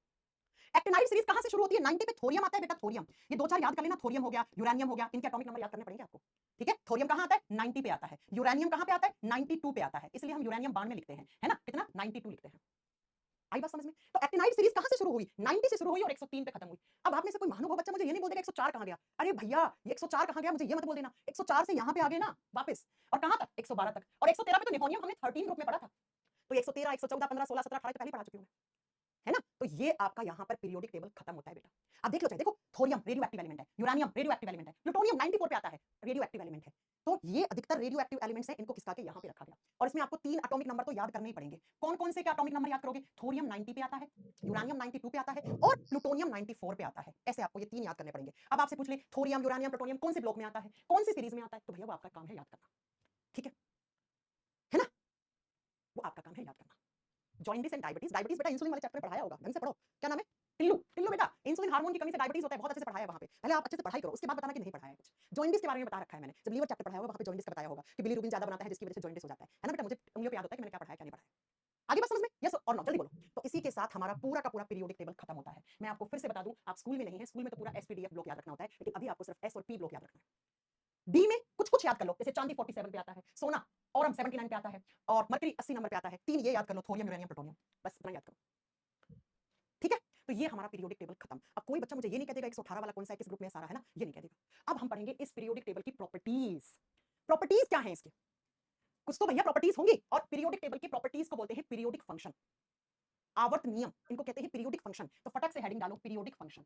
एक्टिनाइड सीरीज कहां से शुरू होती है? 90 पे थोरियम आता है बेटा, थोरियम। ये दो चार याद कर लेना, थोरियम हो गया, यूरेनियम हो गया, इनके एटॉमिक नंबर याद करने पड़ेंगे आपको। ठीक है, थोरियम कहां आता है 90 पे आता है, यूरेनियम कहां पे आता है 92 पे आता है, इसलिए हम यूरेनियम बांड में लिखते हैं, है ना, कितना 92 लिखते हैं। आई बात समझ में? तो एक्टिनाइड सीरीज कहां से शुरू हुई 90 से शुरू हुई और 103 पे खत्म हुई। अब आप में से कोई महानुभाव बच्चा मुझे ये नहीं बोल देगा 104 कहां गया। अरे भैया ये 104 कहां गया मुझे ये मत बोल देना, 104 से यहां पे आ गए ना वापस, और कहां तक 112 तक, और 113 पे तो नियोनियम हमने 13 ग्रुप में पढ़ा था, तो 113 114 15 16 17 18 तो पहले पढ़ा चुकी हूं मैं, है ना। तो ये आपका यहाँ पर पीरियोडिक टेबल खत्म होता है बेटा। अब देख लो चाहे देखो, थोरियम रेडियो एक्टिव एलिमेंट है, यूरेनियम रेडियो एक्टिव एलिमेंट है, प्लूटोनियम 94 पे आता है, रेडियो एक्टिव एलिमेंट है। तो ये अधिकतर रेडियो एक्टिव एलिमेंट्स हैं, इनको खिसका के यहाँ पे रखा गया। और इसमें आपको 3 एटॉमिक नंबर तो याद करने ही पड़ेंगे। कौन कौन से क्या एटॉमिक नंबर याद करोगे? थोरियम 90 पे आता है, यूरेनियम 92 पे आता है, और प्लूटोनियम 94 पे आता है। ऐसे आपको ये 3 याद करने पड़ेंगे। अब आपसे पूछ ले थोरियम यूरेनियम प्लूटोनियम कौन से ब्लॉक में आता है, कौन सी सीरीज में आता है, तो भैया वो आपका काम है याद करना, ठीक है ना, वो आपका काम है याद करना। जॉइंडिस एंड डायबिटीज, डायबिटीज बेटा इंसुलिन वाले चैप्टर में पढ़ाया होगा, ढंग से पढ़ो। क्या नाम है? टिल्लू, टिल्लू बेटा, इंसुलिन हार्मोन की कमी से डायबिटीज होता है, बहुत अच्छे से पढ़ाया है वहां पे। पहले आप अच्छे से पढ़ाई करो, उसके बाद बताना कि नहीं पढ़ाया है कुछ। जॉइंडिस के बारे में बता रखा है मैंने, जब लीवर चैप्टर पढ़ाया होगा वहां पे जॉइंडिस का बताया होगा कि बिलीरुबिन ज्यादा बनाता है जिसकी वजह से जॉइंडिस हो जाता है ना बेटा। मुझे उंगलियों पे याद होता है कि मैंने क्या पढ़ाया क्या नहीं पढ़ाया। आगे बात समझ में? यस और नो, जल्दी बोलो। तो इसी के साथ हमारा पूरा का पूरा पीरियोडिक टेबल खत्म होता है। मैं आपको फिर से बता दूं, आप स्कूल में नहीं है, स्कूल में तो पूरा एसपीडीएफ ब्लॉक याद रखना होता है, लेकिन अभी आपको सिर्फ एस और पी ब्लॉक याद रखना है। डी में कुछ कुछ याद कर लो, जैसे चांदी 47 पे आता है, सोना ऑरम 79 पे आता है, और मरकरी 80 नंबर पे आता है। 3 ये याद कर लो, थोरियम यूरेनियम प्लूटोनियम, बस इतना याद करो, ठीक है। तो ये हमारा पीरियोडिक टेबल खत्म। अब कोई बच्चा मुझे ये नहीं कह देगा 118 वाला कौन सा है, किस ग्रुप में सारा है ना, ये नहीं कह देगा। अब हम पढ़ेंगे इस पीरियोडिक टेबल की प्रॉपर्टीज। प्रॉपर्टीज क्या है इसकी? कुछ तो भैया प्रॉपर्टीज होंगी, और पीरियोडिक टेबल की प्रॉपर्टीज को बोलते हैं पीरियोडिक फंक्शन, आवर्त नियम, इनको कहते हैं पीरियोडिक फंक्शन। तो फटक से हेडिंग डालो, पीरियोडिक फंक्शन।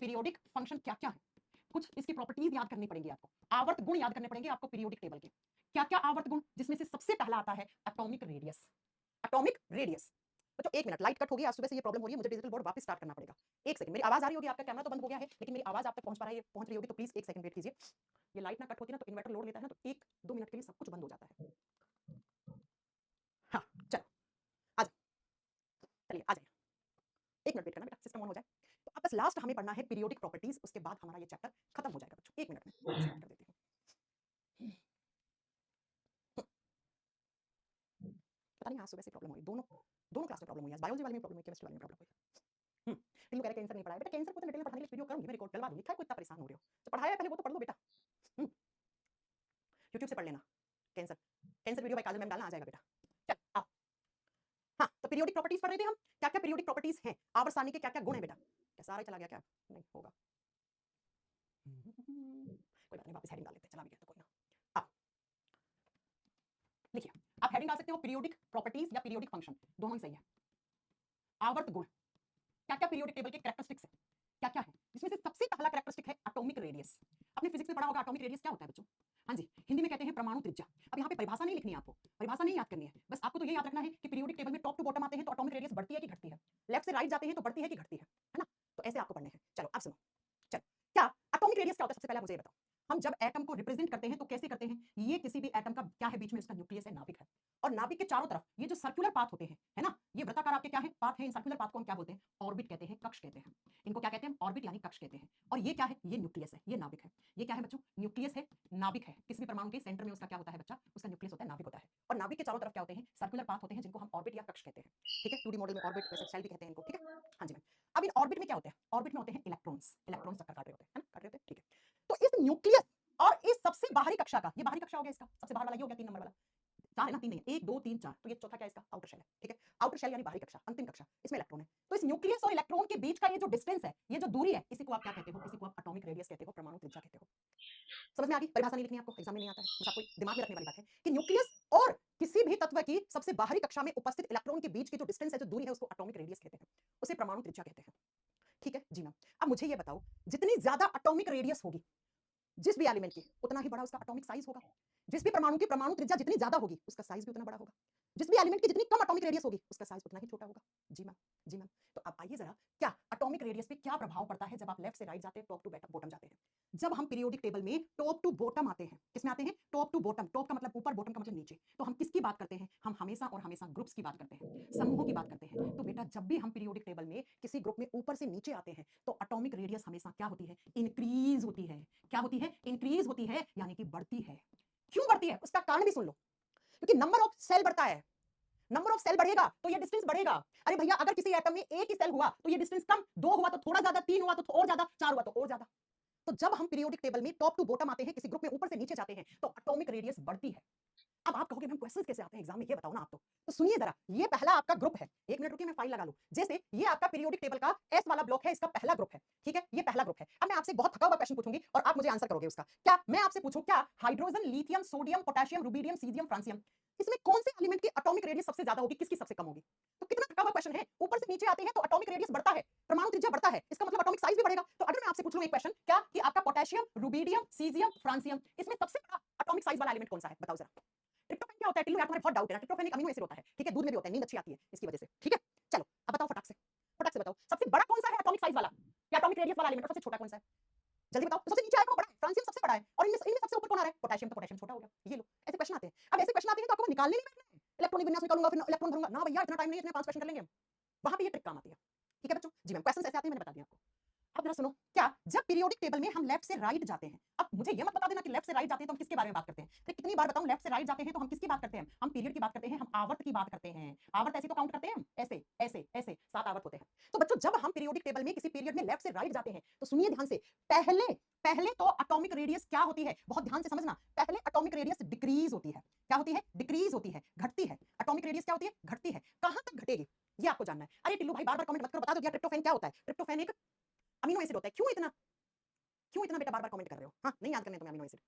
पीरियोडिक फंक्शन क्या क्या है, कुछ इसकी प्रॉपर्टीज याद करनी पड़ेंगी आपको, आवर्त गुण याद करने पड़ेंगे आपको पीरियोडिक टेबल के। क्या क्या आवर्त गुण, जिसमें से सबसे पहला आता है एटॉमिक रेडियस। एटॉमिक रेडियस बच्चों, एक मिनट, लाइट कट होगी, आज सुबह से ये प्रॉब्लम हो रही है, मुझे डिजिटल बोर्ड वापस स्टार्ट करना पड़ेगा। एक सेकंड, मेरी आवाज आ रही होगी, आपका कैमरा तो बंद हो गया है, लेकिन मेरी आवाज आप तक पहुंच रही होगी, तो प्लीज एक सेकंड वेट कीजिए। ये लाइट ना कट होती ना तो इन्वर्टर लोड लेता है ना, तो 1-2 मिनट के लिए सब कुछ बंद हो जाता है। हाँ चलो आ जाओ, चलिए आ जाइए, 1 मिनट वेट करना बेटा, सिस्टम ऑन हो जाए। तो अब बस लास्ट हमें पढ़ना है पीरियोडिक प्रॉपर्टीज, उसके बाद हमारा ये चैप्टर खत्म हो जाएगा बच्चों। 1 मिनट में स्टार्ट कर देती हूँ। पता नहीं आज सुबह से प्रॉब्लम हुई, दोनों दोनों क्लास में प्रॉब्लम हुई, आज बायोलॉजी वाले में प्रॉब्लम हुई, केमिस्ट्री वाले में प्रॉब्लम हुई। टिल्लू कह रहे कैंसर नहीं पढ़ाया बेटा, कैंसर को तो डिटेल में पढ़ाने के लिए वीडियो करूंगी मैं, रिकॉर्ड डलवा दूंगी, क्या कोई इतना परेशान हो रहे हो, तो पढ़ाया है पहले वो तो पढ़ लो बेटा। यूट्यूब से पढ़ लेना, कैंसर कैंसर वीडियो बाय काजल मैम डालना आ जाएगा बेटा। चल आओ, हाँ तो पीरियोडिक प्रॉपर्टीज पढ़ रहे थे हम, क्या क्या पीरियोडिक प्रॉपर्टीज हैं, आवर्त सारणी के क्या क्या गुण है बेटा। क्या सारा चला गया क्या? नहीं होगा, कोई बात नहीं, वापस हेडिंग डाल लेते हैं, चला भी गया तो कोई ना। अब लिखिए, आप हेडिंग डाल सकते हो पीरियोडिक प्रॉपर्टीज या पीरियोडिक फंक्शन, दोनों ही सही है। आवर्त गुण, क्या क्या पीरियोडिक टेबल के कैरेक्टरिस्टिक्स है, क्या क्या है, जिसमें से सबसे पहला कैरेक्टरिस्टिक है एटॉमिक रेडियस। आपने फिजिक्स में पढ़ा होगा एटॉमिक रेडियस क्या होता है बच्चों, हाँ जी, हिंदी में कहते हैं परमाणु त्रिज्या। अब यहाँ पे परिभाषा नहीं लिखनी है आपको, परिभाषा नहीं याद करनी है, बस आपको तो ये याद रखना है कि पीरियोडिक टेबल में टॉप टू बॉटम आते हैं तो एटॉमिक रेडियस बढ़ती है कि घटती है, लेफ्ट से राइट जाते हैं तो बढ़ती है कि घटती है ना, तो ऐसे आपको पढ़ने हैं। चलो अब सुनो, चलो क्या एटॉमिक रेडियस क्या होता है, सबसे पहले मुझे बताओ। हम जब एटम को रिप्रेजेंट करते हैं तो कैसे करते हैं, ये किसी भी एटम का क्या है, बीच में इसका न्यूक्लियस है, नाभिक है, और नाभिक के चारों तरफ ये जो सर्कुलर पाथ होते हैं, है ना, ये वृत्ताकार आपके क्या है, पाथ है, इन सर्कुलर पाथ को हम क्या बोलते हैं, ऑर्बिट कहते हैं, कक्ष कहते हैं, इनको क्या कहते हैं, ऑर्बिट यानी कक्ष कहते हैं। और ये क्या है, ये न्यूक्लियस है, ये नाभिक है। ये क्या है बच्चों, न्यूक्लियस है, नाभिक है, किसी भी परमाणु के सेंटर में उसका क्या होता है बच्चा, उसका न्यूक्लियस होता है, नाभिक होता है, और नाभिक के चारों तरफ क्या होते हैं, सर्कुलर पाथ होते हैं, जिनको हम ऑर्बिट या कक्ष कहते हैं, ठीक है, 2D मॉडल में ऑर्बिट वैसे सेल भी कहते हैं इनको, ठीक है, हाँ जी मैम। अब इन ऑर्बिट में क्या होते हैं, ऑर्बिट में होते हैं इलेक्ट्रॉन्स, इलेक्ट्रॉन्स चक्कर काट रहे होते हैं, है ना, काट रहे होते हैं, ठीक है। तो इस न्यूक्लियस और इस सबसे बाहरी कक्षा का, ये बाहरी कक्षा हो गया, इसका सबसे बाहर वाला ये हो गया 3 नंबर वाला, 4 है ना, 3 नहीं है, 1 2 3 4, तो ये चौथा क्या है इसका, आउटर शेल है, ठीक है, आउटर शेल यानी बाहरी कक्षा, अंतिम कक्षा, इसमें इलेक्ट्रॉन है। तो इस न्यूक्लियस और इलेक्ट्रॉन के बीच का ये जो डिस्टेंस है, ये जो दूरी है, इसी को आप क्या कहते हो, इसी को आप एटॉमिक रेडियस कहते हो, परमाणु त्रिज्या कहते हो। समझ में आ गई, परिभाषा नहीं लिखनी आपको, एग्जाम में नहीं आता है, बस आपको दिमाग में रखने वाली बात है कि न्यूक्लियस और किसी भी तत्व की सबसे बाहरी कक्षा में उपस्थित इलेक्ट्रॉन के बीच की जो डिस्टेंस है, जो दूरी है, उसको एटॉमिक रेडियस कहते हैं, उसे परमाणु त्रिज्या कहते हैं, ठीक है जी मैम। अब मुझे ये बताओ, जितनी ज्यादा एटॉमिक रेडियस होगी जिस भी एलिमेंट की, उतना ही बड़ा उसका एटॉमिक साइज होगा। जिस भी परमाणु की परमाणु त्रिज्या जितनी ज्यादा होगी, उसका साइज भी उतना बड़ा होगा। जिस भी एलिमेंट की जितनी कम एटॉमिक रेडियस होगी, उसका साइज उतना ही छोटा होगा। जी मैम, जी मैम। तो अब आइए जरा, क्या एटॉमिक रेडियस पे क्या प्रभाव पड़ता है जब आप लेफ्ट से राइट जाते हैं, टॉप टू बॉटम जाते हैं। जब हम पीरियोडिक टेबल में टॉप टू बॉटम आते हैं, किसमें आते हैं, टॉप टू बॉटम, टॉप का मतलब ऊपर, बॉटम का मतलब नीचे, तो हम किसकी बात करते हैं, हम हमेशा और हमेशा ग्रुप्स की बात करते हैं, समूहों की बात करते हैं। तो बेटा जब भी हम पीरियोडिक टेबल में किसी ग्रुप में ऊपर से नीचे आते हैं, तो एटॉमिक रेडियस हमेशा क्या होती है, इंक्रीज होती है। क्या होती है, इंक्रीज होती है, यानी कि बढ़ती है। क्यों बढ़ती है, उसका कारण भी सुन लो, क्योंकि नंबर ऑफ सेल बढ़ता है, नंबर ऑफ सेल बढ़ेगा तो ये डिस्टेंस बढ़ेगा। अरे भैया अगर किसी एटम में एक ही सेल हुआ तो ये डिस्टेंस कम, 2 हुआ तो थोड़ा ज्यादा, 3 हुआ तो और ज्यादा, 4 हुआ तो और ज्यादा। तो जब हम पीरियोडिक टेबल में टॉप टू बॉटम आते हैं, किसी ग्रुप में ऊपर से नीचे जाते हैं, तो एटॉमिक रेडियस बढ़ती है। अब आप कहोगे मैम क्वेश्चंस कैसे आते हैं एग्जाम में, ये बताओ ना आप तो सुनिए जरा, ये पहला आपका ग्रुप है। एक मिनट रुकिए, मैं फाइल लगा लूं। जैसे ये आपका पीरियोडिक टेबल का एस वाला ब्लॉक है, इसका पहला ग्रुप है, ठीक है, ये पहला ग्रुप है। अब मैं आपसे बहुत थका हुआ क्वेश्चन पूछूंगी और आप मुझे आंसर करोगे उसका। क्या मैं आपसे पूछूं, क्या hydrogen, lithium, sodium, potassium, rubidium, caesium, francium, इसमें कौन से एलिमेंट की एटॉमिक रेडियस सबसे ज्यादा होगी, किसकी सबसे कम होगी? तो कितना थका हुआ क्वेश्चन है। ऊपर से नीचे आते हैं तो एटॉमिक रेडियस बढ़ता है, परमाणु त्रिज्या बढ़ता है, इसका मतलब एटॉमिक साइज भी बढ़ेगा। तो अगर मैं आपसे पूछ लूं एक क्वेश्चन, क्या कि आपका पोटेशियम, रुबिडियम, सीजियम, फ्रांसियम, इसमें सबसे बड़ा एटॉमिक साइज वाला एलिमेंट कौन सा है, बताओ जरा। ट्रिप्टोफैन क्या होता है टिल्लू, यार तुम्हारे बहुत डाउट है ना। ट्रिप्टोफैन एक अमीनो एसिड होता है, ठीक है, दूध में भी होता है, नींद अच्छी आती है इसकी वजह से, ठीक है। चलो अब बताओ फटाक से बताओ सबसे बड़ा कौन सा है एटॉमिक साइज वाला या एटॉमिक रेडियस वाला एलिमेंट, सबसे छोटा कौन सा है, जल्दी बताओ। तो सबसे नीचे आएगा वो बड़ा है, फ्रांसियम सबसे बड़ा है, और इनमें सबसे ऊपर कौन आ रहा है, पोटेशियम। तो पोटेशियम छोटा हो गया, ये लो ऐसे क्वेश्चन आते हैं। अब ऐसे क्वेश्चन आते हैं तो आपको निकालने नहीं बैठना है, इलेक्ट्रॉनिक विन्यास निकालूंगा फिर इलेक्ट्रॉन भरूंगा ना भैया, इतना टाइम नहीं है, इतने 5 क्वेश्चन कर लेंगे हम। वहां पे ये ट्रिक काम आती है, ठीक है बच्चों। जी मैम क्वेश्चन ऐसे आते हैं, मैंने बता दिया आपको। अब जरा सुनो, क्या जब पीरियोडिक टेबल में हम लेफ्ट से राइट जाते हैं, अब मुझे ये मत बता देना कि लेफ्ट से राइट जाते हैं तो हम किसके बारे में बात करते हैं। तो कितनी बार बताऊं, लेफ्ट से राइट जाते हैं तो हम किसकी बात करते हैं, हम पीरियड की बात करते हैं, हम आवर्त की बात करते हैं। आवर्त ऐसे तो काउंट करते हैं हम, ऐसे ऐसे ऐसे 7 आवर्त होते हैं। तो बच्चों जब हम पीरियोडिक टेबल में किसी पीरियड में लेफ्ट से राइट जाते हैं तो सुनिए ध्यान से, पहले पहले तो एटॉमिक रेडियस क्या होती है, बहुत ध्यान से समझना। पहले एटॉमिक रेडियस डिक्रीज होती है, क्या होती है, डिक्रीज होती है, घटती है। एटॉमिक रेडियस क्या होती है, घटती है। कहां तक घटेगी ये आपको जानना है। अरे टिल्लू भाई बार बार कमेंट मत करो, बता दो दिया ट्रिप्टोफैन क्या होता है। ट्रिप्टोफैन एक अमीनो एसिड होता है। क्यों इतना बेटा बार बार कमेंट कर रहे हो, हाँ नहीं याद करने तुम्हें अमीनो एसिड।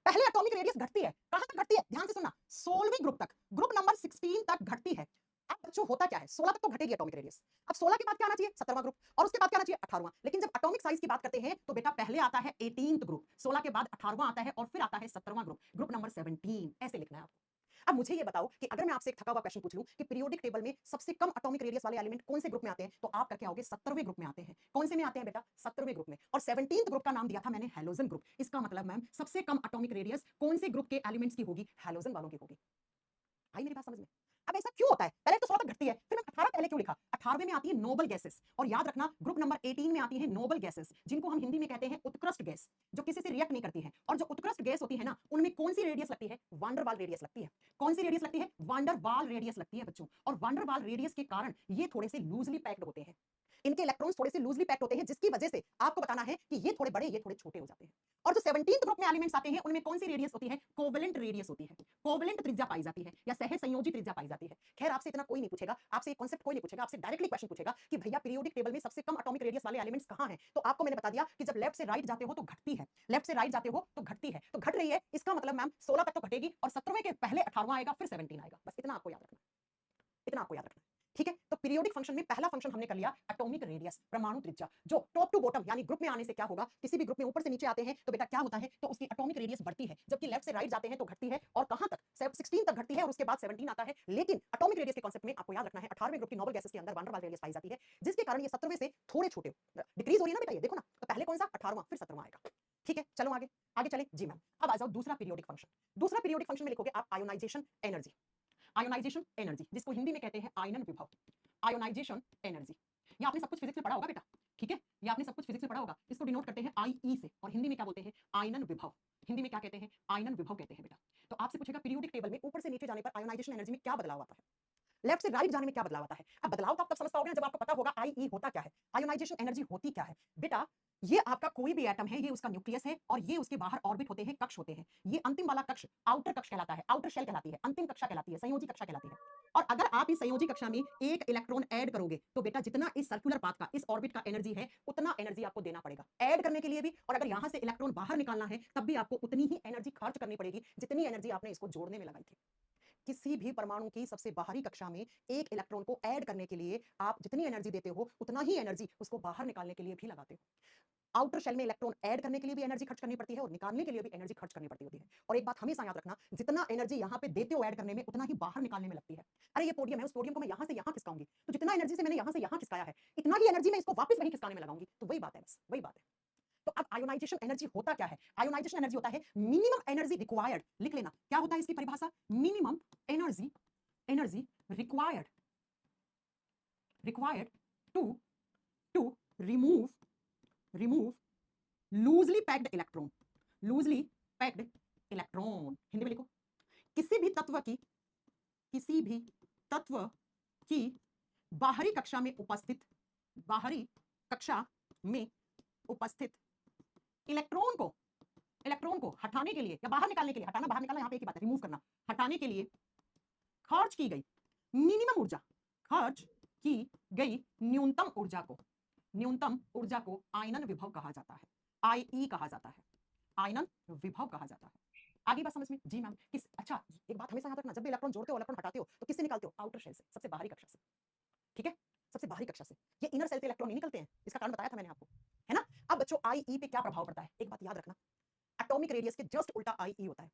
पहले एटॉमिक रेडियस घटती है, कहां तक घटती है, ध्यान से सुनना, 16वीं ग्रुप तक, ग्रुप नंबर 16 तक घटती है। अब बच्चों होता क्या है, 16 तक तो घटेगी एटॉमिक रेडियस। अब 16 के बाद क्या आना चाहिए, 17वां ग्रुप, और उसके बाद क्या आना चाहिए, 18वां। लेकिन जब एटॉमिक साइज की बात करते हैं तो बेटा पहले आता है 18th ग्रुप, 16 के बाद 18वां आता है और फिर आता है 17वां ग्रुप, ग्रुप नंबर 17, ऐसे लिखना है आपको। अब मुझे ये बताओ कि अगर मैं आपसे एक थका हुआ क्वेश्चन पूछ लूं कि पीरियोडिक टेबल में सबसे कम एटॉमिक रेडियस वाले एलिमेंट कौन से ग्रुप में आते हैं, तो आप करके आओगे 17वें ग्रुप में आते हैं। कौन से में आते हैं बेटा, 17वें ग्रुप में। और 17th ग्रुप का नाम दिया था मैंने हैलोजन ग्रुप। इसका मतलब मैम सबसे कम एटॉमिक रेडियस कौन से ग्रुप के एलिमेंट्स की होगी, हैलोजन वालों की होगी। आई मेरी बात समझ में। अब ऐसा क्यों होता है, पहले तो 16 तक घटती है, फिर मैं 18 पहले क्यों लिखा। 18वें में आती है नोबल गैसेस, और याद रखना ग्रुप नंबर 18 में आती है नोबल गैसेस, जिनको हम हिंदी में कहते हैं उत्कृष्ट गैस, जो किसी से रिएक्ट नहीं करती है। और जो उत्कृष्ट गैस होती है ना, उनमें कौन सी रेडियस लगती है, वांडरवाल रेडियस लगती है। कौन सी रेडियस लगती है, वांडरवाल रेडियस लगती है बच्चों। और वांडरवाल रेडियस के कारण ये थोड़े से लूजली पैक्ड होते हैं, इनके इलेक्ट्रॉन्स थोड़े से लूजली पैक्ड होते हैं, जिसकी वजह से आपको बताना है कि ये थोड़े बड़े, ये थोड़े छोटे हो जाते हैं। और जो 17th ग्रुप में एलिमेंट्स आते हैं उनमें कौन सी रेडियस होती है, कोवेलेंट रेडियस होती है, कोवेलेंट त्रिज्या पाई जाती है, या सह संयोजी त्रिज्या पाई जाती है। खैर आपसे इतना कोई नहीं पूछेगा, आपसे एक कांसेप्ट कोई नहीं पूछेगा, आपसे डायरेक्टली क्वेश्चन पूछेगा कि भैया पीरियोडिक टेबल में सबसे कम एटॉमिक रेडियस वाले एलिमेंट्स कहां हैं। तो आपको मैंने बता दिया कि जब लेफ्ट से राइट जाते हो तो घटती है, लेफ्ट से राइट जाते हो तो घटती है, तो घट रही है, इसका मतलब मैम 16 तक तो घटेगी और 17वें के पहले 18वां आएगा, फिर 17 आएगा। बस इतना आपको याद रखना, इतना आपको याद रखना, ठीक है। तो पीरियोडिक फंक्शन में पहला फंक्शन हमने कर लिया एटॉमिक रेडियस, परमाणु त्रिज्या, जो टॉप टू बॉटम यानी ग्रुप में आने से क्या होगा, किसी भी ग्रुप में ऊपर से नीचे आते हैं तो बेटा क्या होता है, तो उसकी एटॉमिक रेडियस बढ़ती है, जबकि लेफ्ट से राइट जाते हैं तो घटती है। और कहां तक, 16 तक घटती है और उसके बाद 17 आता है। लेकिन एटॉमिक रेडियस के कांसेप्ट में आपको याद रखना है 18वें ग्रुप की नोबल गैसेस के अंदर वांडरवाल रेडियस पाई जाती है, जिसके कारण ये 17वें से थोड़े छोटे डिक्रीज हो रही है ना बेटा, ये देखो ना। तो पहले कौन सा, 18वां, फिर 17वां आएगा, ठीक है। चलो आगे आगे चले जी मैम। अब आ जाओ दूसरा पीरियोडिक फंक्शन। दूसरा पीरियोडिक फंक्शन में लिखोगे आप आयोनाइजेशन एनर्जी, आयोनाइजेशन एनर्जी जिसको हिंदी में कहते हैं आयनन विभव, आयोनाइजेशन एनर्जी। ये आपने सब कुछ फिजिक्स में पढ़ा होगा बेटा, ठीक है, ये आपने सब कुछ फिजिक्स में पढ़ा होगा। इसको डिनोट करते हैं आई से, और हिंदी में क्या बोलते हैं, आयनन विभव। हिंदी में क्या कहते हैं, आयनन विभव कहते हैं बेटा। तो आपसे पूछेगा पीरियोडिक टेबल में ऊपर से नीचे जाने पर आयोनाइजेशन एनर्जी में क्या बदलाव आता है, लेफ्ट से राइट जाने में क्या बदलाव आता है। अब बदलाव तो आप तब समझ पाओगे ना जब आपको पता होगा आई होता क्या है, आयोनाइजेशन एनर्जी होती क्या है। बेटा ये आपका कोई भी एटम है, ये उसका न्यूक्लियस है और ये उसके बाहर ऑर्बिट होते हैं, कक्ष होते हैं। ये अंतिम वाला कक्ष आउटर कक्ष कहलाता है, आउटर शेल कहलाती है, अंतिम कक्षा कहलाती है, संयोजी कक्षा कहलाती है। और अगर आप इस संयोजी कक्षा में एक इलेक्ट्रॉन ऐड करोगे तो बेटा जितना इस सर्कुलर पाथ का, इस ऑर्बिट का एनर्जी है, उतना एनर्जी आपको देना पड़ेगा ऐड करने के लिए भी। और अगर यहां से इलेक्ट्रॉन बाहर निकालना है तब भी आपको उतनी ही एनर्जी खर्च करनी पड़ेगी जितनी एनर्जी आपने इसको जोड़ने में लगाई थी। किसी भी परमाणु की सबसे बाहरी कक्षा में एक इलेक्ट्रॉन को ऐड करने के लिए आप जितनी एनर्जी देते हो उतना ही एनर्जी उसको बाहर निकालने के लिए भी लगाते हो। आउटर शेल में इलेक्ट्रॉन ऐड करने के लिए भी एनर्जी खर्च करनी पड़ती है और निकालने के लिए भी एनर्जी खर्च करनी पड़ती होती है। और एक बात हमेशा याद रखना, जितना एनर्जी यहाँ पे देते हो ऐड करने में, उतना ही बाहर निकालने में लगती है। अरे ये पोडियम है, उस पोडियम को मैं यहाँ से यहाँ खिसकाऊंगी, तो जितना एनर्जी से मैंने यहाँ से यहाँ खिसकाया है, इतना ही एनर्जी मैं इसको वापस वहीं खिसकाने में लगाऊंगी। तो वही बात है, बस वही बात है। तो अब आयोनाइजेशन एनर्जी होता क्या है, आयोनाइजेशन एनर्जी होता है मिनिमम एनर्जी रिक्वायर्ड। लिख लेना क्या होता है इसकी परिभाषा, minimum energy, energy required, required to to remove loosely packed electron, loosely packed electron. Hindi में लिखो, किसी भी तत्व की, किसी भी तत्व की बाहरी कक्षा में उपस्थित, बाहरी कक्षा में उपस्थित इलेक्ट्रॉन को हटाने के लिए या बाहर निकालने के लिए, हटाना बाहर निकालना यहाँ पे एक ही बात है, रिमूव करना, हटाने के लिए खर्च की गई मिनिमम ऊर्जा, खर्च की गई न्यूनतम ऊर्जा को आयनन विभव कहा जाता है, आईई कहा जाता है, आयनन विभव कहा जाता है। आगे बात समझ में? जी मैम। किस, अच्छा एक बात हमेशा याद रखना, जब भी इलेक्ट्रॉन जोड़ते हो इलेक्ट्रॉन हटाते हो तो किससे निकालते हो? आउटर शेल से, सबसे बाहरी कक्षा से, ठीक है, सबसे बाहरी कक्षा से। ये इनर सेल से इलेक्ट्रॉन नहीं निकलते हैं, इसका कारण बताया था मैंने आपको, है ना। अब बच्चों आईई पे क्या प्रभाव पड़ता है, एक बात याद रखना, एटॉमिक रेडियस के जस्ट उल्टा आईई होता है,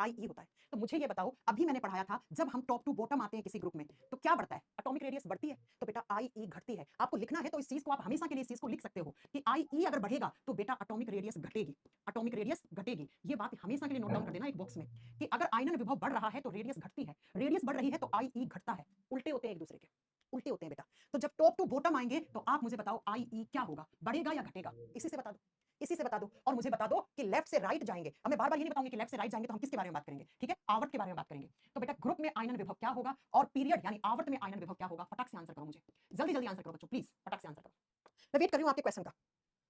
आईई होता है। तो मुझे ये बताओ, अभी मैंने पढ़ाया था जब हम टॉप टू बॉटम आते हैं किसी ग्रुप में तो क्या बढ़ता है? एटॉमिक रेडियस बढ़ती है, तो बेटा आईई घटती है। आपको लिखना है तो इस चीज को आप हमेशा के लिए इस चीज को लिख सकते हो कि आईई अगर बढ़ेगा तो बेटा एटॉमिक रेडियस घटेगी, एटॉमिक रेडियस घटेगी। ये बात हमेशा के लिए नोट डाउन कर देना एक बॉक्स में कि अगर आयनन विभव बढ़ रहा है तो रेडियस घटती है, रेडियस बढ़ रही है तो आईई घटता है, उल्टे होते हैं एक दूसरे के, उल्टे होते हैं बेटा। तो जब टॉप टू बॉटम आएंगे तो आप मुझे बताओ आईई क्या होगा, बढ़ेगा या घटेगा? इसी से बता दो, इसी से बता दो। और मुझे बता दो कि लेफ्ट से राइट जाएंगे, अब मैं बार बार ये नहीं बताऊंगी कि लेफ्ट से राइट जाएंगे तो हम किसके बारे में बात करेंगे, ठीक है, आवर्त के बारे में बात करेंगे। तो बेटा ग्रुप में आयनन विभव क्या होगा और पीरियड यानी आवर्त में आयनन विभव क्या होगा? फटाक से आंसर करो मुझे, जल्दी जल्दी आंसर करो बच्चों, प्लीज फटाक से आंसर करो। मैं वेट कर रही हूं आपके क्वेश्चन का,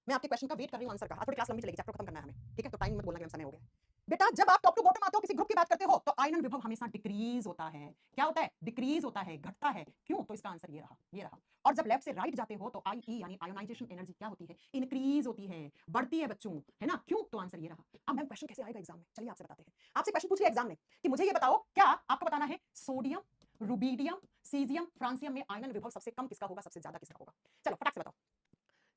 मैं आपके क्वेश्चन का वेट कर रही हूं आंसर का। आज थोड़ी क्लास लंबी चलेगी, चैप्टर खत्म करना है हमें, ठीक है, तो टाइम मत बोलना कि समय हो गया। बेटा जब आप टॉप टू बॉटम आते हो किसी ग्रुप की बात करते हो तो आयनन विभव हमेशा डिक्रीज होता है। क्या होता है? डिक्रीज होता है, घटता है। क्यों? तो इसका आंसर ये रहा, ये रहा। और जब लेफ्ट से राइट जाते हो तो आईई यानी आयोनाइजेशन एनर्जी क्या होती है? इंक्रीज होती है, बढ़ती है बच्चों, है ना। क्यों? तो आंसर ये रहा। अब मैम क्वेश्चन कैसे आएगा एग्जाम में, चलिए आपसे बताते हैं। आपसे क्वेश्चन पूछ लिया एग्जाम में कि मुझे ये बताओ, क्या आपको बताना है सोडियम, रुबीडियम, सीजियम, फ्रांसियम में आयनन विभव सबसे कम किसका होगा, सबसे ज्यादा किसका होगा? चलो फटाक से बताओ,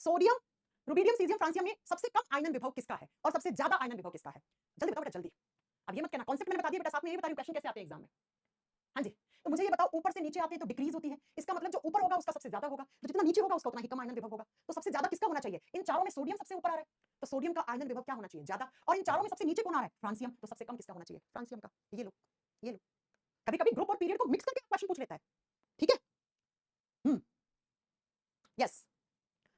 सोडियम, रुबीडियम, सीजियम, फ्रांसियम में सबसे कम आयनन विभव किसका है और सबसे ज्यादा आयनन विभव किसका है? जल्दी बताओ बेटा, जल्दी। अब ये मत कहना कॉन्सेप्ट मैंने बता दिया बेटा, साथ में ये बता रही हूं क्वेश्चन कैसे आते हैं एग्जाम में। हाँ जी, तो मुझे ये बताओ, ऊपर से नीचे आते हैं तो डिक्रीज होती है, इसका मतलब जो ऊपर होगा उसका सबसे ज्यादा होगा, तो जितना नीचे होगा उसका उतना ही कम आयनन विभव होगा। तो सबसे ज्यादा किसका होना चाहिए? इन चारों में सोडियम सबसे ऊपर आ रहा है तो सोडियम का आयनन विभव क्या होना चाहिए? ज्यादा। और इन चारों में सबसे नीचे कौन आ रहा है? फ्रांसियम, तो सबसे कम किसका होना चाहिए? फ्रांसियम का। ये लो, ये लो। कभी कभी ग्रुप और पीरियड को मिक्स करके क्वेश्चन पूछ लेता है, ठीक है। यस,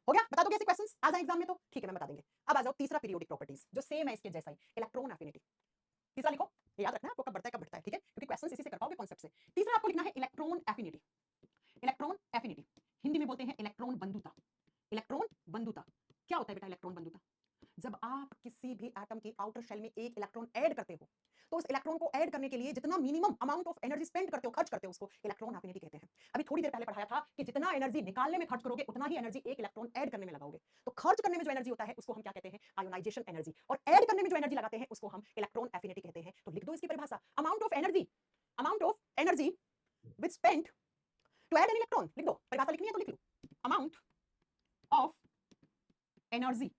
हो गया, बता दोगे ऐसे क्वेश्चंस आ जाए एग्जाम में तो ठीक है, मैं बता देंगे। अब आ जाओ तीसरा पीरियोडिक प्रॉपर्टीज, जो सेम है इसके जैसा ही, इलेक्ट्रॉन एफिनिटी। तीसरा लिखो, ये याद रखना है आपको कब बढ़ता है कब घटता है, ठीक है, क्योंकि क्वेश्चंस इसी से कर पाओगे कॉन्सेप्ट से। तीसरा आपको लिखना है electron affinity. Electron affinity Hindi में बोलते हैं इलेक्ट्रॉन बंधुता। इलेक्ट्रॉन बंधुता क्या होता है बेटा? इलेक्ट्रॉन बंधुता, जब आप किसी भी एटम की आउटर शेल में एक इलेक्ट्रॉन ऐड करते हो तो उस इलेक्ट्रॉन को ऐड करने के लिए जितना minimum amount of energy spend करते हो, खर्च करते हो, उसको इलेक्ट्रॉन एफिनिटी कहते हैं। अभी थोड़ी देर पहले पढ़ाया था कि जितना एनर्जी निकालने में खर्च करोगे उतना ही एनर्जी एक इलेक्ट्रॉन ऐड करने में लगाओगे। तो खर्च करने में जो एनर्जी होता है उसको हम क्या कहते हैं? Ionisation energy. और ऐड करने में जो एनर्जी लगाते हैं उसको हम इलेक्ट्रॉन एफिनिटी कहते हैं। तो लिख दो इसकी परिभाषा, amount of energy, amount of energy which spent to add an electron. लिख दो, परिभाषा लिखनी है तो लिख लो, amount of energy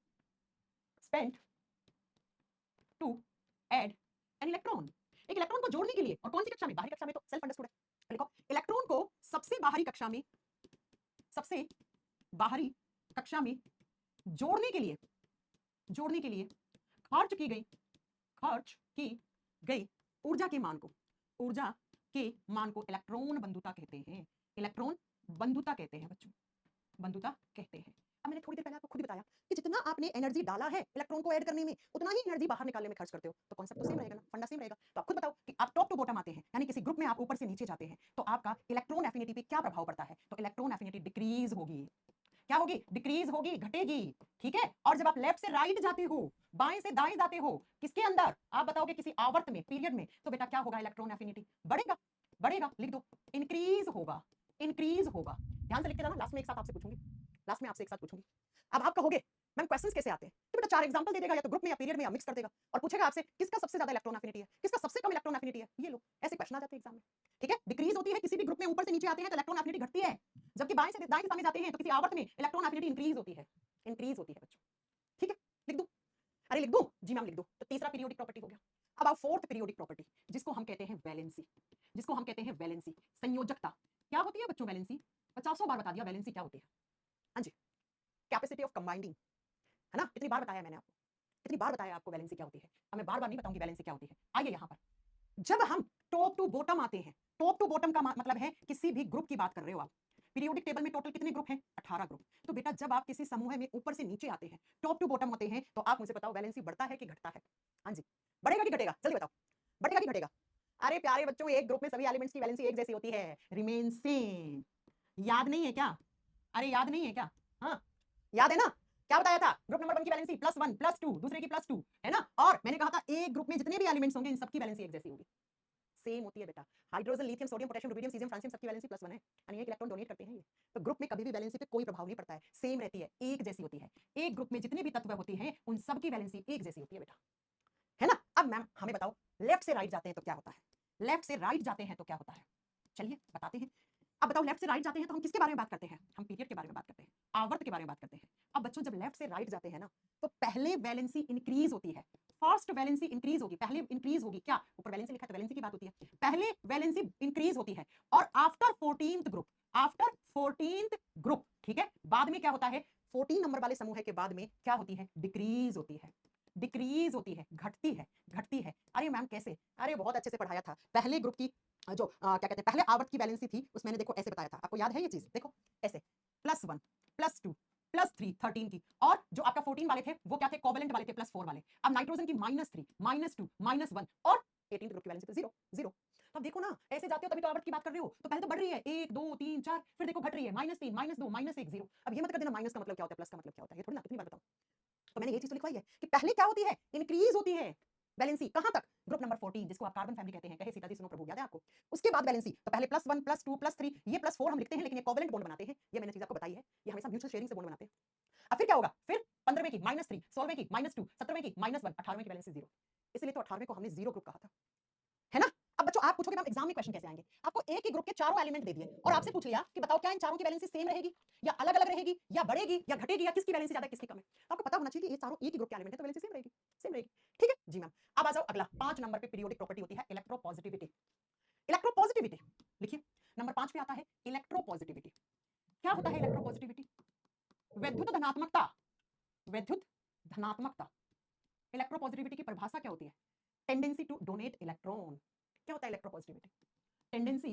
spent to add an electron. एक इलेक्ट्रॉन को जोड़ने के लिए, और कौन सी कक्षा में? बाहरी कक्षा में, तो सेल्फ अंडरस्टूड है। लिखो, इलेक्ट्रॉन को सबसे बाहरी कक्षा में, सबसे बाहरी कक्षा में जोड़ने के लिए, जोड़ने के लिए खर्च की गई, खर्च की गई ऊर्जा के मान को, ऊर्जा के मान को इलेक्ट्रॉन बंधुता कहते हैं। इलेक्ट्रॉन बंधुता कहते हैं बच्चों, बंधुता कहते हैं। अब मैंने थोड़ी देर पहले आपको खुद बताया कि जितना आपने एनर्जी डाला है इलेक्ट्रॉन को ऐड करने में उतना ही एनर्जी बाहर निकालने में खर्च करते हो। तो कॉन्सेप्ट तो सेम रहेगा ना, फंडा सेम रहेगा। तो आप खुद बताओ कि आप टॉप टू बॉटम आते हैं, यानी किसी ग्रुप में आप ऊपर से नीचे जाते हैं तो आपका इलेक्ट्रॉन एफिनिटी पे क्या प्रभाव पड़ता है? तो इलेक्ट्रॉन एफिनिटी डिक्रीज होगी। क्या होगी? डिक्रीज होगी, घटेगी, ठीक है। और जब आप लेफ्ट से राइट जाते हो, बाएं से दाएं जाते हो, किसके अंदर? आप बताओगे किसी आवर्त में, पीरियड में, तो बेटा क्या होगा? इलेक्ट्रॉन एफिनिटी बढ़ेगा, बढ़ेगा, लिख दो, इंक्रीज होगा, इंक्रीज होगा। ध्यान से लिखते जाना, लास्ट में एक साथ आपसे पूछूंगी, लास्ट में आपसे एक साथ पूछूंगी। अब आप कहोगे मैम क्वेश्चंस कैसे आते हैं? तो बेटा चार एग्जांपल दे देगा, या तो ग्रुप में या पीरियड में या मिक्स कर देगा, और पूछेगा आपसे किसका सबसे ज्यादा इलेक्ट्रॉन एफिनिटी है, किसका सबसे कम इलेक्ट्रॉन एफिनिटी है। ये लो, ऐसे क्वेश्चन आ जाते हैं एग्जाम में, ठीक है। डिक्रीज होती है किसी भी ग्रुप में, ऊपर से नीचे आते हैं तो इलेक्ट्रॉन एफिनिटी घटती है, जबकि बाएं से दाएं दिशा में जाते हैं तो किसी आवर्त में इलेक्ट्रॉन एफिनिटी इंक्रीज होती है, इंक्रीज होती है बच्चों, ठीक है। लिख दूं? अरे लिख दूं? जी मैम लिख दो। तो तीसरा पीरियोडिक प्रॉपर्टी हो गया। अब आओ फोर्थ पीरियोडिक प्रॉपर्टी, जिसको हम कहते हैं वैलेंसी, जिसको हम कहते हैं वैलेंसी, संयोजकता। क्या होती है बच्चों वैलेंसी? 50 बार बता दिया वैलेंसी क्या होती है। हाँ जी, कैपेसिटी ऑफ कंबाइंडिंग, है ना, इतनी बार बताया मैंने आपको, इतनी बार बताया आपको वैलेंसी क्या होती है। अब मैं बार बार नहीं बताऊंगी वैलेंसी क्या होती है। आइए यहाँ पर, जब हम टॉप टू बॉटम आते हैं, टॉप टू बॉटम का मतलब है किसी भी ग्रुप की बात कर रहे हो आप। पीरियोडिक टेबल में टोटल कितने ग्रुप हैं? 18 ग्रुप। तो बेटा जब आप किसी समूह में ऊपर से नीचे आते हैं, टॉप टू बॉटम होते हैं, तो आप मुझे बताओ वैलेंसी बढ़ता है कि घटता है? हाँ जी, बढ़ेगा कि घटेगा? जल्दी बताओ, बढ़ेगा कि घटेगा? अरे प्यारे बच्चों, एक ग्रुप में सभी एलिमेंट्स की वैलेंसी एक जैसी होती है, रिमेन सेम। याद नहीं है क्या? अरे याद नहीं है क्या? हाँ याद है ना, क्या बताया था? ग्रुप नंबर 1 की वैलेंसी +1 +2, दूसरे की +2, है ना? और मैंने कहा था एक ग्रुप में जितने भी एलिमेंट्स होंगे इन सबकी वैलेंसी एक जैसी होगी। सेम होती है बेटा। Hydrogen, lithium, sodium, potassium, rubidium, caesium, francium सबकी वैलेंसी +1 है यानी एक इलेक्ट्रॉन डोनेट करते हैं ये। तो ग्रुप में कभी भी वैलेंसी पे कोई प्रभाव नहीं पड़ता है, सेम रहती है, एक जैसी होती है। एक ग्रुप में जितने भी तत्व होते हैं उन सबकी वैलेंसी एक जैसी होती है बेटा, है ना? अब मैम हमें बताओ लेफ्ट से राइट जाते हैं तो क्या होता है? लेफ्ट से राइट जाते हैं तो क्या होता है? चलिए बताते हैं। अब बताओ लेफ्ट से राइट जाते हैं तो हम किसके बारे में बात करते हैं? हम पीरियड के बारे में बात करते हैं, आवर्त के बारे में बात करते हैं। अब बच्चों जब लेफ्ट से राइट जाते हैं ना तो पहले वैलेंसी इंक्रीज होती है, फर्स्ट वैलेंसी इंक्रीज होगी, पहले इंक्रीज होगी। क्या ऊपर वैलेंसी लिखा है तो वैलेंसी की बात होती है। पहले वैलेंसी इंक्रीज होती है और after 14th group, after 14th group, ठीक है, बाद में क्या होता है? 14 नंबर वाले समूह के बाद में क्या होती है? डिक्रीज होती है, डिक्रीज होती है, घटती है, घटती है। अरे मैम कैसे? अरे बहुत अच्छे से पढ़ाया था। पहले ग्रुप की जो क्या कहते हैं पहले आवर्त की वैलेंसी थी उस मैंने देखो ऐसे बताया था, आपको याद है ये चीज? देखो ऐसे +1 +2 +3 13 की, और जो आपका 14 वाले थे वो क्या थे? कोवेलेंट वाले थे, +4 वाले। अब नाइट्रोजन की -3 -2 -1 और 18 ग्रुप की वैलेंसी पे 0 0। तो अब देखो ना ऐसे जाते हो तभी तो आवर्त की बात कर रहे हो, तो पहले तो बढ़ रही है 1 2 3 4, फिर देखो घट रही है -3 -2 -1 0। अब ये मत कर देना माइनस का मतलब क्या होता है, प्लस का मतलब क्या होता है, ये थोड़ी ना कितनी बार बताऊं। तो मैंने ये चीज तो लिखवाई है कि पहले क्या होती है? इंक्रीज होती है वैलेंसी, कहां तक? ग्रुप नंबर 14 जिसको आप कार्बन फैमिली कहते हैं, कहे सीताजी सुनो प्रभु, याद है आपको? उसके बाद वैलेंसी तो पहले +1 +2 +3, ये +4 हम लिखते हैं लेकिन ये कोवेलेंट बॉन्ड बनाते हैं, ये मैंने चीज आपको बताई है, ये हमेशा म्यूचुअल शेयरिंग से बॉन्ड बनाते हैं। अब फिर क्या होगा? फिर 15वें की -3, 16वें की -2, 17वें की -1, 18वें की वैलेंसी 0। इसलिए तो 18वें को हमने 0 ग्रुप कहा था, है ना? अब बच्चों आप पूछोगे मैम एग्जाम में क्वेश्चन कैसे आएंगे? आपको एक ही ग्रुप के चारों एलिमेंट दे दिए और आपसे पूछ लिया कि बताओ क्या इन चारों की वैलेंसी सेम रहेगी या अलग-अलग रहेगी या बढ़ेगी या घटेगी या किसकी वैलेंसी ज्यादा किसकी कम है? तो आपको पता होना चाहिए कि ये चारों एक ही ग्रुप के एलिमेंट है तो वैलेंसी सेम रहेगी, सेम रहेगी। ठीक है? जी मैम। अब आ जाओ अगला 5 नंबर पे पीरियोडिक प्रॉपर्टी होती है इलेक्ट्रोपॉजिटिविटी। इलेक्ट्रोपॉजिटिविटी लिखिए, नंबर 5 पे आता है इलेक्ट्रोपॉजिटिविटी। क्या होता है इलेक्ट्रोपॉजिटिविटी? वैद्युत धनात्मकता, वैद्युत धनात्मकता। इलेक्ट्रोपॉजिटिविटी की परिभाषा क्या होती है? Tendency to donate electron. क्या होता है electropositivity? Tendency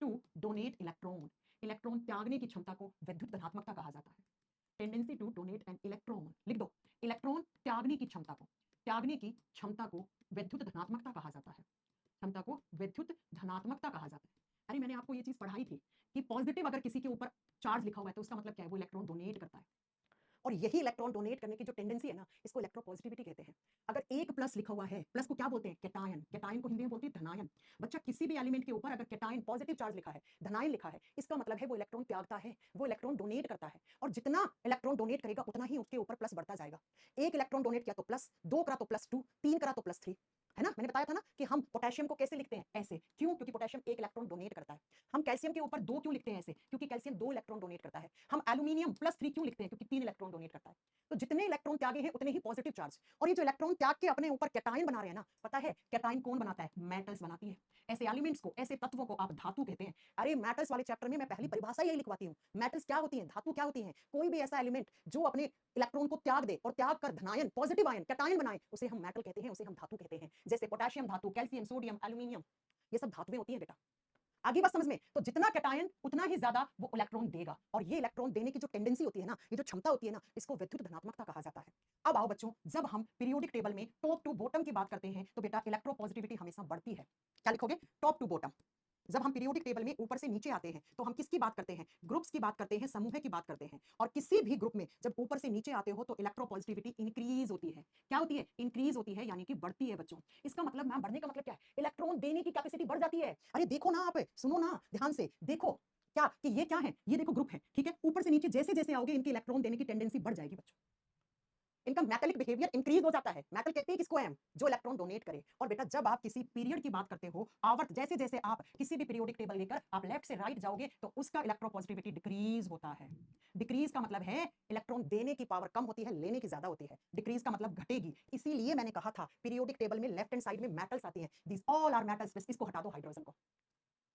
to donate electron, electron त्यागने की क्षमता को वैद्युत धनात्मकता कहा जाता है। Tendency to donate an electron, लिख दो, इलेक्ट्रॉन त्यागने की क्षमता को, त्यागने की क्षमता को वैद्युत धनात्मकता कहा जाता है, क्षमता को वैद्युत धनात्मकता कहा जाता है। अरे मैंने आपको ये चीज पढ़ाई थी कि पॉजिटिव अगर किसी के ऊपर चार्ज लिखा हुआ है तो उसका मतलब क्या है? वो इलेक्ट्रॉन डोनेट करता है, और यही इलेक्ट्रॉन डोनेट करने की जो टेंडेंसी है ना इसको इलेक्ट्रोपॉजिटिविटी कहते हैं। अगर एक प्लस लिखा हुआ है, प्लस को क्या बोलते हैं? कैटायन, कैटायन को हिंदी में बोलते हैं धनायन। बच्चा किसी भी एलिमेंट के ऊपर अगर कैटायन पॉजिटिव चार्ज लिखा है, धनायन लिखा है, इसका मतलब है वो इलेक्ट्रॉन त्यागता है, वो इलेक्ट्रॉन डोनेट करता है, और जितना इलेक्ट्रॉन डोनेट करेगा उतना ही उसके ऊपर प्लस बढ़ता जाएगा। एक इलेक्ट्रॉन डोनेट किया तो प्लस, 2 करा तो +2, 3 करा तो +3, है ना? मैंने बताया था ना कि हम पोटेशियम को कैसे लिखते हैं? ऐसे। क्यों? क्योंकि पोटेशियम एक इलेक्ट्रॉन डोनेट करता है। हम कैल्शियम के ऊपर 2 क्यों लिखते हैं? ऐसे, क्योंकि कैल्शियम 2 इलेक्ट्रॉन डोनेट करता है। हम एल्यूमिनियम +3 क्यों लिखते हैं? क्योंकि 3 इलेक्ट्रॉन डोनेट करता है। तो जितने इलेक्ट्रॉन त्यागे हैं उतने ही पॉजिटिव चार्ज, और ये जो इलेक्ट्रॉन त्याग के अपने ऊपर कैटायन बना रहे हैं ना, पता है कैटायन कौन बनाता है? मेटल्स बनाती है। ऐसे एलिमेंट्स को, ऐसे तत्वों को आप धातु कहते हैं। अरे मेटल्स वाले चैप्टर में मैं पहली परिभाषा यही लिखवाती हूँ। मेटल्स क्या होती हैं? धातु क्या होती हैं? कोई भी ऐसा एलिमेंट जो अपने इलेक्ट्रॉन को त्याग दे और त्याग कर धनायन पॉजिटिव आयन कैटायन बनाए उसे हम मेटल कहते हैं, उसे हम धातु कहते हैं। जैसे पोटेशियम धातु, कैल्शियम, सोडियम, एल्यूमिनियम, ये सब धातुएं होती हैं बेटा। आगे बात समझ में? तो जितना कैटायन उतना ही ज्यादा वो इलेक्ट्रॉन देगा, और ये इलेक्ट्रॉन देने की जो टेंडेंसी होती है ना, ये जो क्षमता होती है ना, इसको विद्युत धनात्मकता कहा जाता है। अब आओ बच्चों, जब हम पीरियोडिक टेबल में टॉप टू बॉटम की बात करते हैं तो बेटा इलेक्ट्रोपॉजिटिविटी हमेशा बढ़ती है। क्या लिखोगे? Top to bottom. जब हम पीरियोडिक टेबल में ऊपर से नीचे आते हैं तो हम किसकी बात करते हैं? ग्रुप्स की बात करते हैं, समूह की बात करते हैं। और किसी भी ग्रुप में जब ऊपर से नीचे आते हो तो इलेक्ट्रोपॉजिटिविटी इंक्रीज होती है। क्या होती है? इंक्रीज होती है, यानी कि बढ़ती है बच्चों। इसका मतलब मैम बढ़ने का मतलब क्या है? इलेक्ट्रॉन देने की कैपेसिटी बढ़ जाती है। अरे देखो ना, आप सुनो ना ध्यान से, देखो क्या कि ये क्या है? ये देखो ग्रुप है, ठीक है? ऊपर से नीचे जैसे जैसे आओगे इनकी इलेक्ट्रॉन देने की टेंडेंसी बढ़ जाएगी बच्चों, इनका मेटालिक बिहेवियर इंक्रीज हो जाता है। मेटल कहते हैं किसको है? हम जो इलेक्ट्रॉन डोनेट करे। और बेटा जब आप किसी पीरियड की बात करते हो, आवर्त, जैसे जैसे आप किसी भी पीरियोडिक टेबल लेकर आप लेफ्ट से राइट जाओगे तो उसका इलेक्ट्रोपॉजिटिविटी डिक्रीज होता है। डिक्रीज का मतलब है इलेक्ट्रॉन देने की पावर कम होती है, लेने की ज्यादा होती है। डिक्रीज का मतलब घटेगी। इसीलिए मैंने कहा था पीरियोडिक टेबल में लेफ्ट हैंड साइड में मेटल्स आती हैं, दिस ऑल आर मेटल्स, इसको हटा दो हाइड्रोजन को,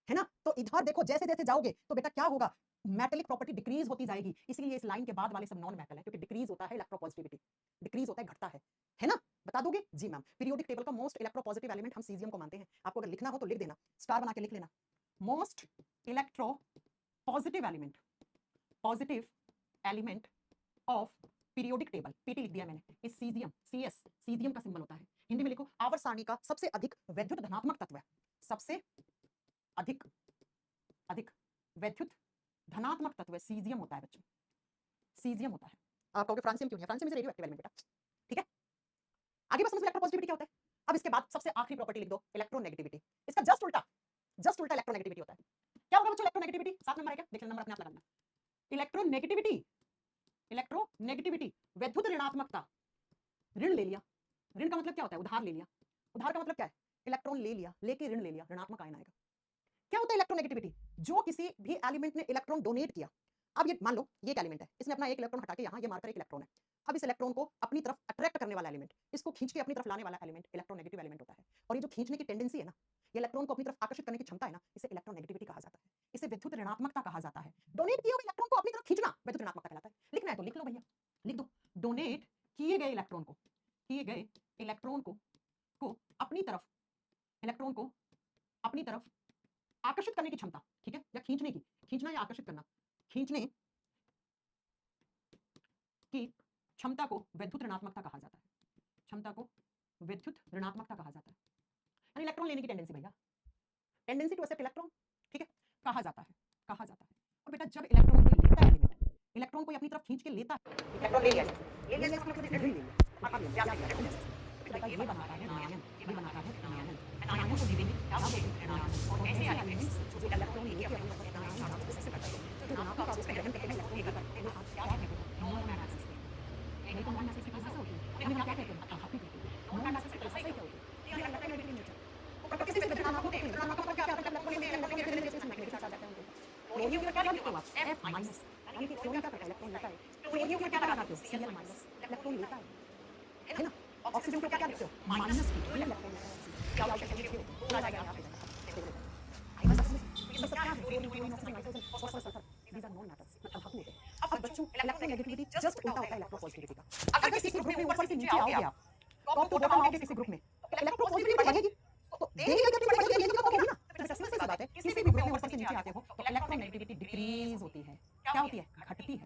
है ना? तो इधर देखो जैसे जैसे जाओगे तो बेटा क्या होगा? मेटेलिक प्रॉपर्टी डिक्रीज होती जाएगी। इसीलिए इस लाइन के बाद वाले सब नॉन मेटल है, क्योंकि डिक्रीज होता है इलेक्ट्रोपॉजिटिविटी, डिक्रीज होता है, घटता है ना? बता दोगे? जी मैम। पीरियोडिक टेबल का मोस्ट इलेक्ट्रोपॉजिटिव एलिमेंट हम सीजियम को मानते हैं। आपको अगर लिखना हो तो लिख देना, स्टार बना के लिख लेना। Most electro positive element, positive element of periodic table, PT लिख दिया मैंने, इस सीजियम, सीएस, सीजियम का सिंबल होता है। हिंदी में लिखो आवर्त सारणी का सबसे अधिक वैद्युत धनात्मक तत्व है, सबसे अधिक अधिक वैद्युत धनात्मक तत्व सीजियम होता है बच्चों, सीजियम होता है। आप कहोगे फ्रांसियम क्यों नहीं है? Francium is radio active element बेटा, ठीक है? आगे बस समझ लो इलेक्ट्रोपॉजिटिविटी क्या होता है। अब इसके बाद सबसे आखिरी प्रॉपर्टी लिख दो, इलेक्ट्रोनेगेटिविटी। इसका जस्ट उल्टा इलेक्ट्रोनेगेटिविटी होता है। क्या होगा बच्चों इलेक्ट्रोनेगेटिविटी? 7 नंबर है क्या? देख लेना, नंबर अपने आप लगा लेना। इलेक्ट्रोनेगेटिविटी वैद्युत ऋणात्मकता। ऋण ले लिया, ऋण का मतलब क्या होता है? उधार ले लिया। उधार का मतलब क्या है? इलेक्ट्रॉन ले लिया, लेके ऋण ले लिया, ऋणात्मक आयन आएगा। क्या होता है इलेक्ट्रोनेगेटिविटी? जो किसी भी एलिमेंट ने इलेक्ट्रॉन डोनेट किया, अब ये मान लो ये एक एलिमेंट है, इसने अपना एक इलेक्ट्रॉन हटा के यहाँ ये मार्कर एक इलेक्ट्रॉन है। अब इस इलेक्ट्रॉन को अपनी तरफ अट्रैक्ट करने वाला एलिमेंट, इसको खींच के अपनी तरफ लाने वाला एलिमेंट इलेक्ट्रोनेगेटिव एलिमेंट होता है। और ये जो खींचने की टेंडेंसी है ना, ये इलेक्ट्रॉन को अपनी तरफ आकर्षित करने की क्षमता है ना, इसे इलेक्ट्रोनेगेटिविटी कहा जाता है। इसे विद्युत ऋणात्मकता कहा जाता है। डोनेट किए हुए इलेक्ट्रॉन को अपनी तरफ खींचना विद्युत ऋणात्मकता कहलाता है। लिखना है तो लिख लो भैया, लिख दो। डोनेट किए गए इलेक्ट्रॉन को अपनी तरफ आकर्षित करने की क्षमता, ठीक है, या खींचने की, खींचना या आकर्षित करना, खींचने की क्षमता को विद्युत ऋणात्मकता कहा जाता है। क्षमता को विद्युत ऋणात्मकता कहा जाता है, यानी इलेक्ट्रॉन लेने की टेंडेंसी भैया, टेंडेंसी टू एक्सेप्ट इलेक्ट्रॉन, ठीक है, कहा जाता है। और बेटा जब इलेक्ट्रॉन को लेता है एलिमेंट, इलेक्ट्रॉन को अपनी तरफ खींच के लेता है, इलेक्ट्रॉन ले लिया, इसका मतलब ऋण ले लिया। ये बनाता है आयन, ये बनाता है आयन। आयन को देंगे क्या बोलेंगे? आयन। और ऐसे एलिमेंट्स जो इलेक्ट्रॉन लेके अपनी तरफ आयन से करते हैं, तो ऋणात्मक आवेश को ग्रहण करके इलेक्ट्रॉन लेकर करते हैं, आप क्या कहते हैं? Non magnetic. नहीं तो नॉन मैग्नेटिक की भाषा होती है, हम क्या कहते हैं? आप ही कहते हैं नॉन मैग्नेटिक की भाषा क्या होती है? ये इलेक्ट्रोनेगेटिव नेचर। और किसी से ऋणात्मक होते हैं, ऋणात्मक का क्या अर्थ है? इलेक्ट्रॉन लेते हैं, इलेक्ट्रॉन लेते हैं, मैग्नेटिक चार्ज आ जाता है उनको। क्लोरीन में क्या लिखते हो आप? F माइनस, यानी कि क्लोरीन क्या करता है? इलेक्ट्रॉन लेता है। क्लोरीन में क्या लगाते हो? Cl माइनस, इलेक्ट्रोन लेता है ना? ऑक्सीजन को क्या लिखते हो? माइनस की, इलेक्ट्रॉन लेता है। क्या आवश्यक है? बोला जाएगा यहाँ पे। ये सब क्या है? Chlorine, oxygen, nitrogen, phosphorus, sulphur, these are non matters, मतलब धातु होते हैं। अब बच्चों इलेक्ट्रोनेगेटिविटी जस्ट उल्टा होता है इलेक्ट्रोपॉजिटिविटी का। अगर किसी ग्रुप में ऊपर से नीचे आओगे आप, टॉप टू बॉटम आओगे किसी ग्रुप में, तो इलेक्ट्रोपॉजिटिविटी बढ़ेगी। तो देखेंगे कितनी बढ़ेगी, ये तो होगी ना। तो सिंपल सी बात है, किसी भी ग्रुप में ऊपर से नीचे आते हो तो इलेक्ट्रोनेगेटिविटी डिक्रीज होती है। क्या होती है? घटती है।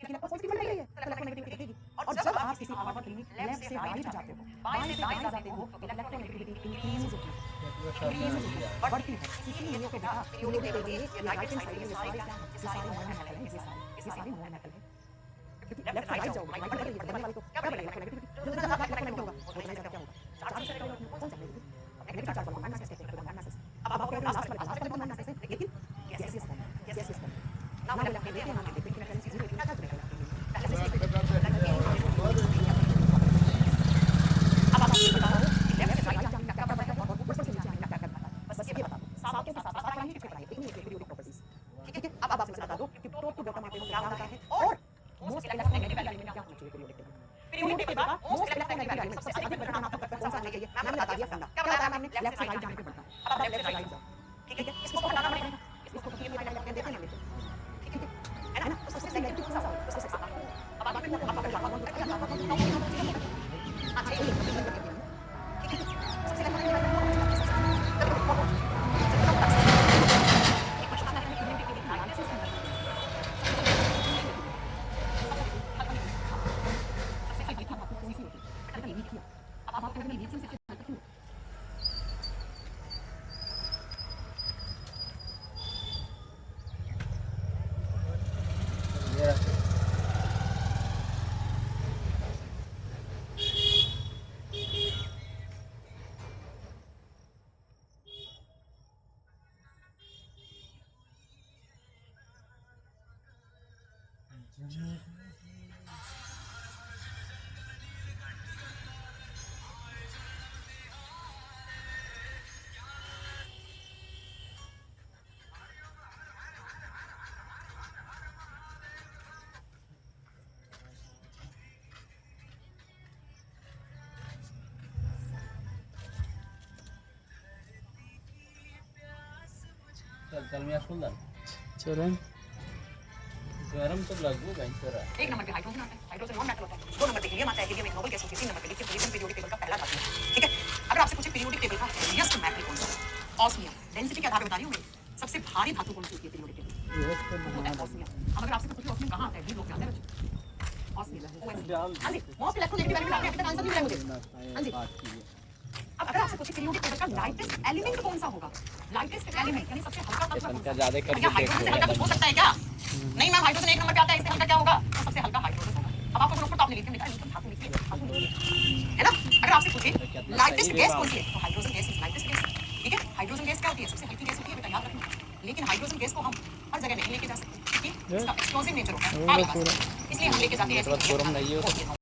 क्योंकि इलेक्ट्रोपॉजिटिविटी बढ़ रही है, तो इलेक्ट्रोनेगेटिविटी घटेगी। और जब आप किसी आवर्त में लेफ्ट से राइट जाते हो, बाएं से दाएं जाते हो, तो इलेक्ट्रोनेगेटिविटी इंक्रीज होती है, बढ़ती है। इसीलिए ये बेटा पीरियोडिक टेबल में ये राइट हैंड साइड में ये सारे नॉन मेटल है, ये सारे नॉन मेटल है। क्योंकि लेफ्ट राइट जाओगे, राइट बढ़ रही है, बढ़ने वाली को क्या बढ़ेगा? इलेक्ट्रोनेगेटिविटी। जो जब आप इलेक्ट्रोनेगेटिव होगा, वो नहीं जाएगा, क्या होगा? चार्ज से कौन सा नेगेटिव? नेगेटिव चार्ज वाला माइनस कहते हैं, माइनस। अब आप कह रहे हो लास्ट वाला माइनस है, लेकिन गैसियस फॉर्म, गैसियस फॉर्म। ना वाला लेफ्ट लेते हैं, ना लेते हैं, लेकिन जीरो क्या क्या करेगा? पहले से अब आप मुझे बताओ लेफ्ट से राइट जाने का क्या करना है और ऊपर से नीचे आने का क्या करना है? बस ये बता दो। सातों के साथ पढ़ाएंगे, किसके पढ़ाएंगे? इतनी पीरियोडिक प्रॉपर्टीज, ठीक है? अब आप मुझे बता दो कि टॉप टू बॉटम आते हो क्या होता है और मोस्ट इलेक्ट्रोनेगेटिव एलिमेंट क्या होना चाहिए पीरियोडिक टेबल में? पीरियोडिक टेबल का मोस्ट इलेक्ट्रोनेगेटिव एलिमेंट सबसे अधिक ऋणात्मक तत्व कौन सा होना चाहिए? मैंने बता दिया फॉर्मूला। क्या बताया मैंने? लेफ्ट से राइट जाने पे बढ़ता है। अब आप लेफ्ट से राइट जाओ, ठीक है? इसको हटाना पड़ेगा, इसको तो क्लियर करके देते हैं ना, ठीक है? है ना? तो सबसे नेगेटिव कौन सा होगा? उसको सबसे अब आप अगर आप क्या अच्छा ये ठीक है? सबसे कल मैं सुन रहा चरण गरम तो लगू भाई तेरा। एक नंबर पे हाइड्रोजन आता है, हाइड्रोजन नॉन मेटल होता है। 2 नंबर पे हीलियम आता है, हीलियम एक नोबल गैस होती है। 3 नंबर पे लिथियम, लिथियम पीरियोडिक टेबल का पहला धातु है, ठीक है? अगर आपसे पूछे पीरियोडिक टेबल का हेवीएस्ट मेटल कौन सा है? ऑस्मियम। डेंसिटी के आधार पे बता रही हूं मैं, सबसे भारी धातु कौन सी होती है पीरियोडिक टेबल? ऑस्मियम। अब अगर आपसे पूछे ऑस्मियम कहां आता है, भी लोग जानते हैं बच्चों? ऑस्मियम। हां जी, मोस्ट इलेक्ट्रोनेगेटिव एलिमेंट आपने अभी तक आंसर नहीं दिया मुझे। हां जी। अब अगर आपसे पूछे पीरियोडिक टेबल का लाइटेस्ट एलिमेंट कौन सा होगा? लाइटेस्ट एलिमेंट यानी सबसे हल्का तत्व कौन सा? ज्यादा क्या हाइड्रोजन से हल्का कुछ हो सकता है क्या? नहीं मैम, हाइड्रोजन 1 नंबर पे आता है, इससे हल्का क्या होगा? तो सबसे हल्का हाइड्रोजन होगा। सामने लेती हूँ, बेटा न्यूट्रॉन धातु लिखिए, धातु लिखिए, है ना? अगर आपसे पूछे लाइटेस्ट गैस कौन सी है, तो hydrogen gas is lightest gas, ठीक है? हाइड्रोजन गैस क्या होती है? सबसे हल्की गैस होती है, बेटा याद रखना। लेकिन हाइड्रोजन गैस को हम हर जगह नहीं लेके जा सकते, क्योंकि इसका एक्सप्लोसिव नेचर होता है, इसलिए हम लेके जाते हैं ऐसे।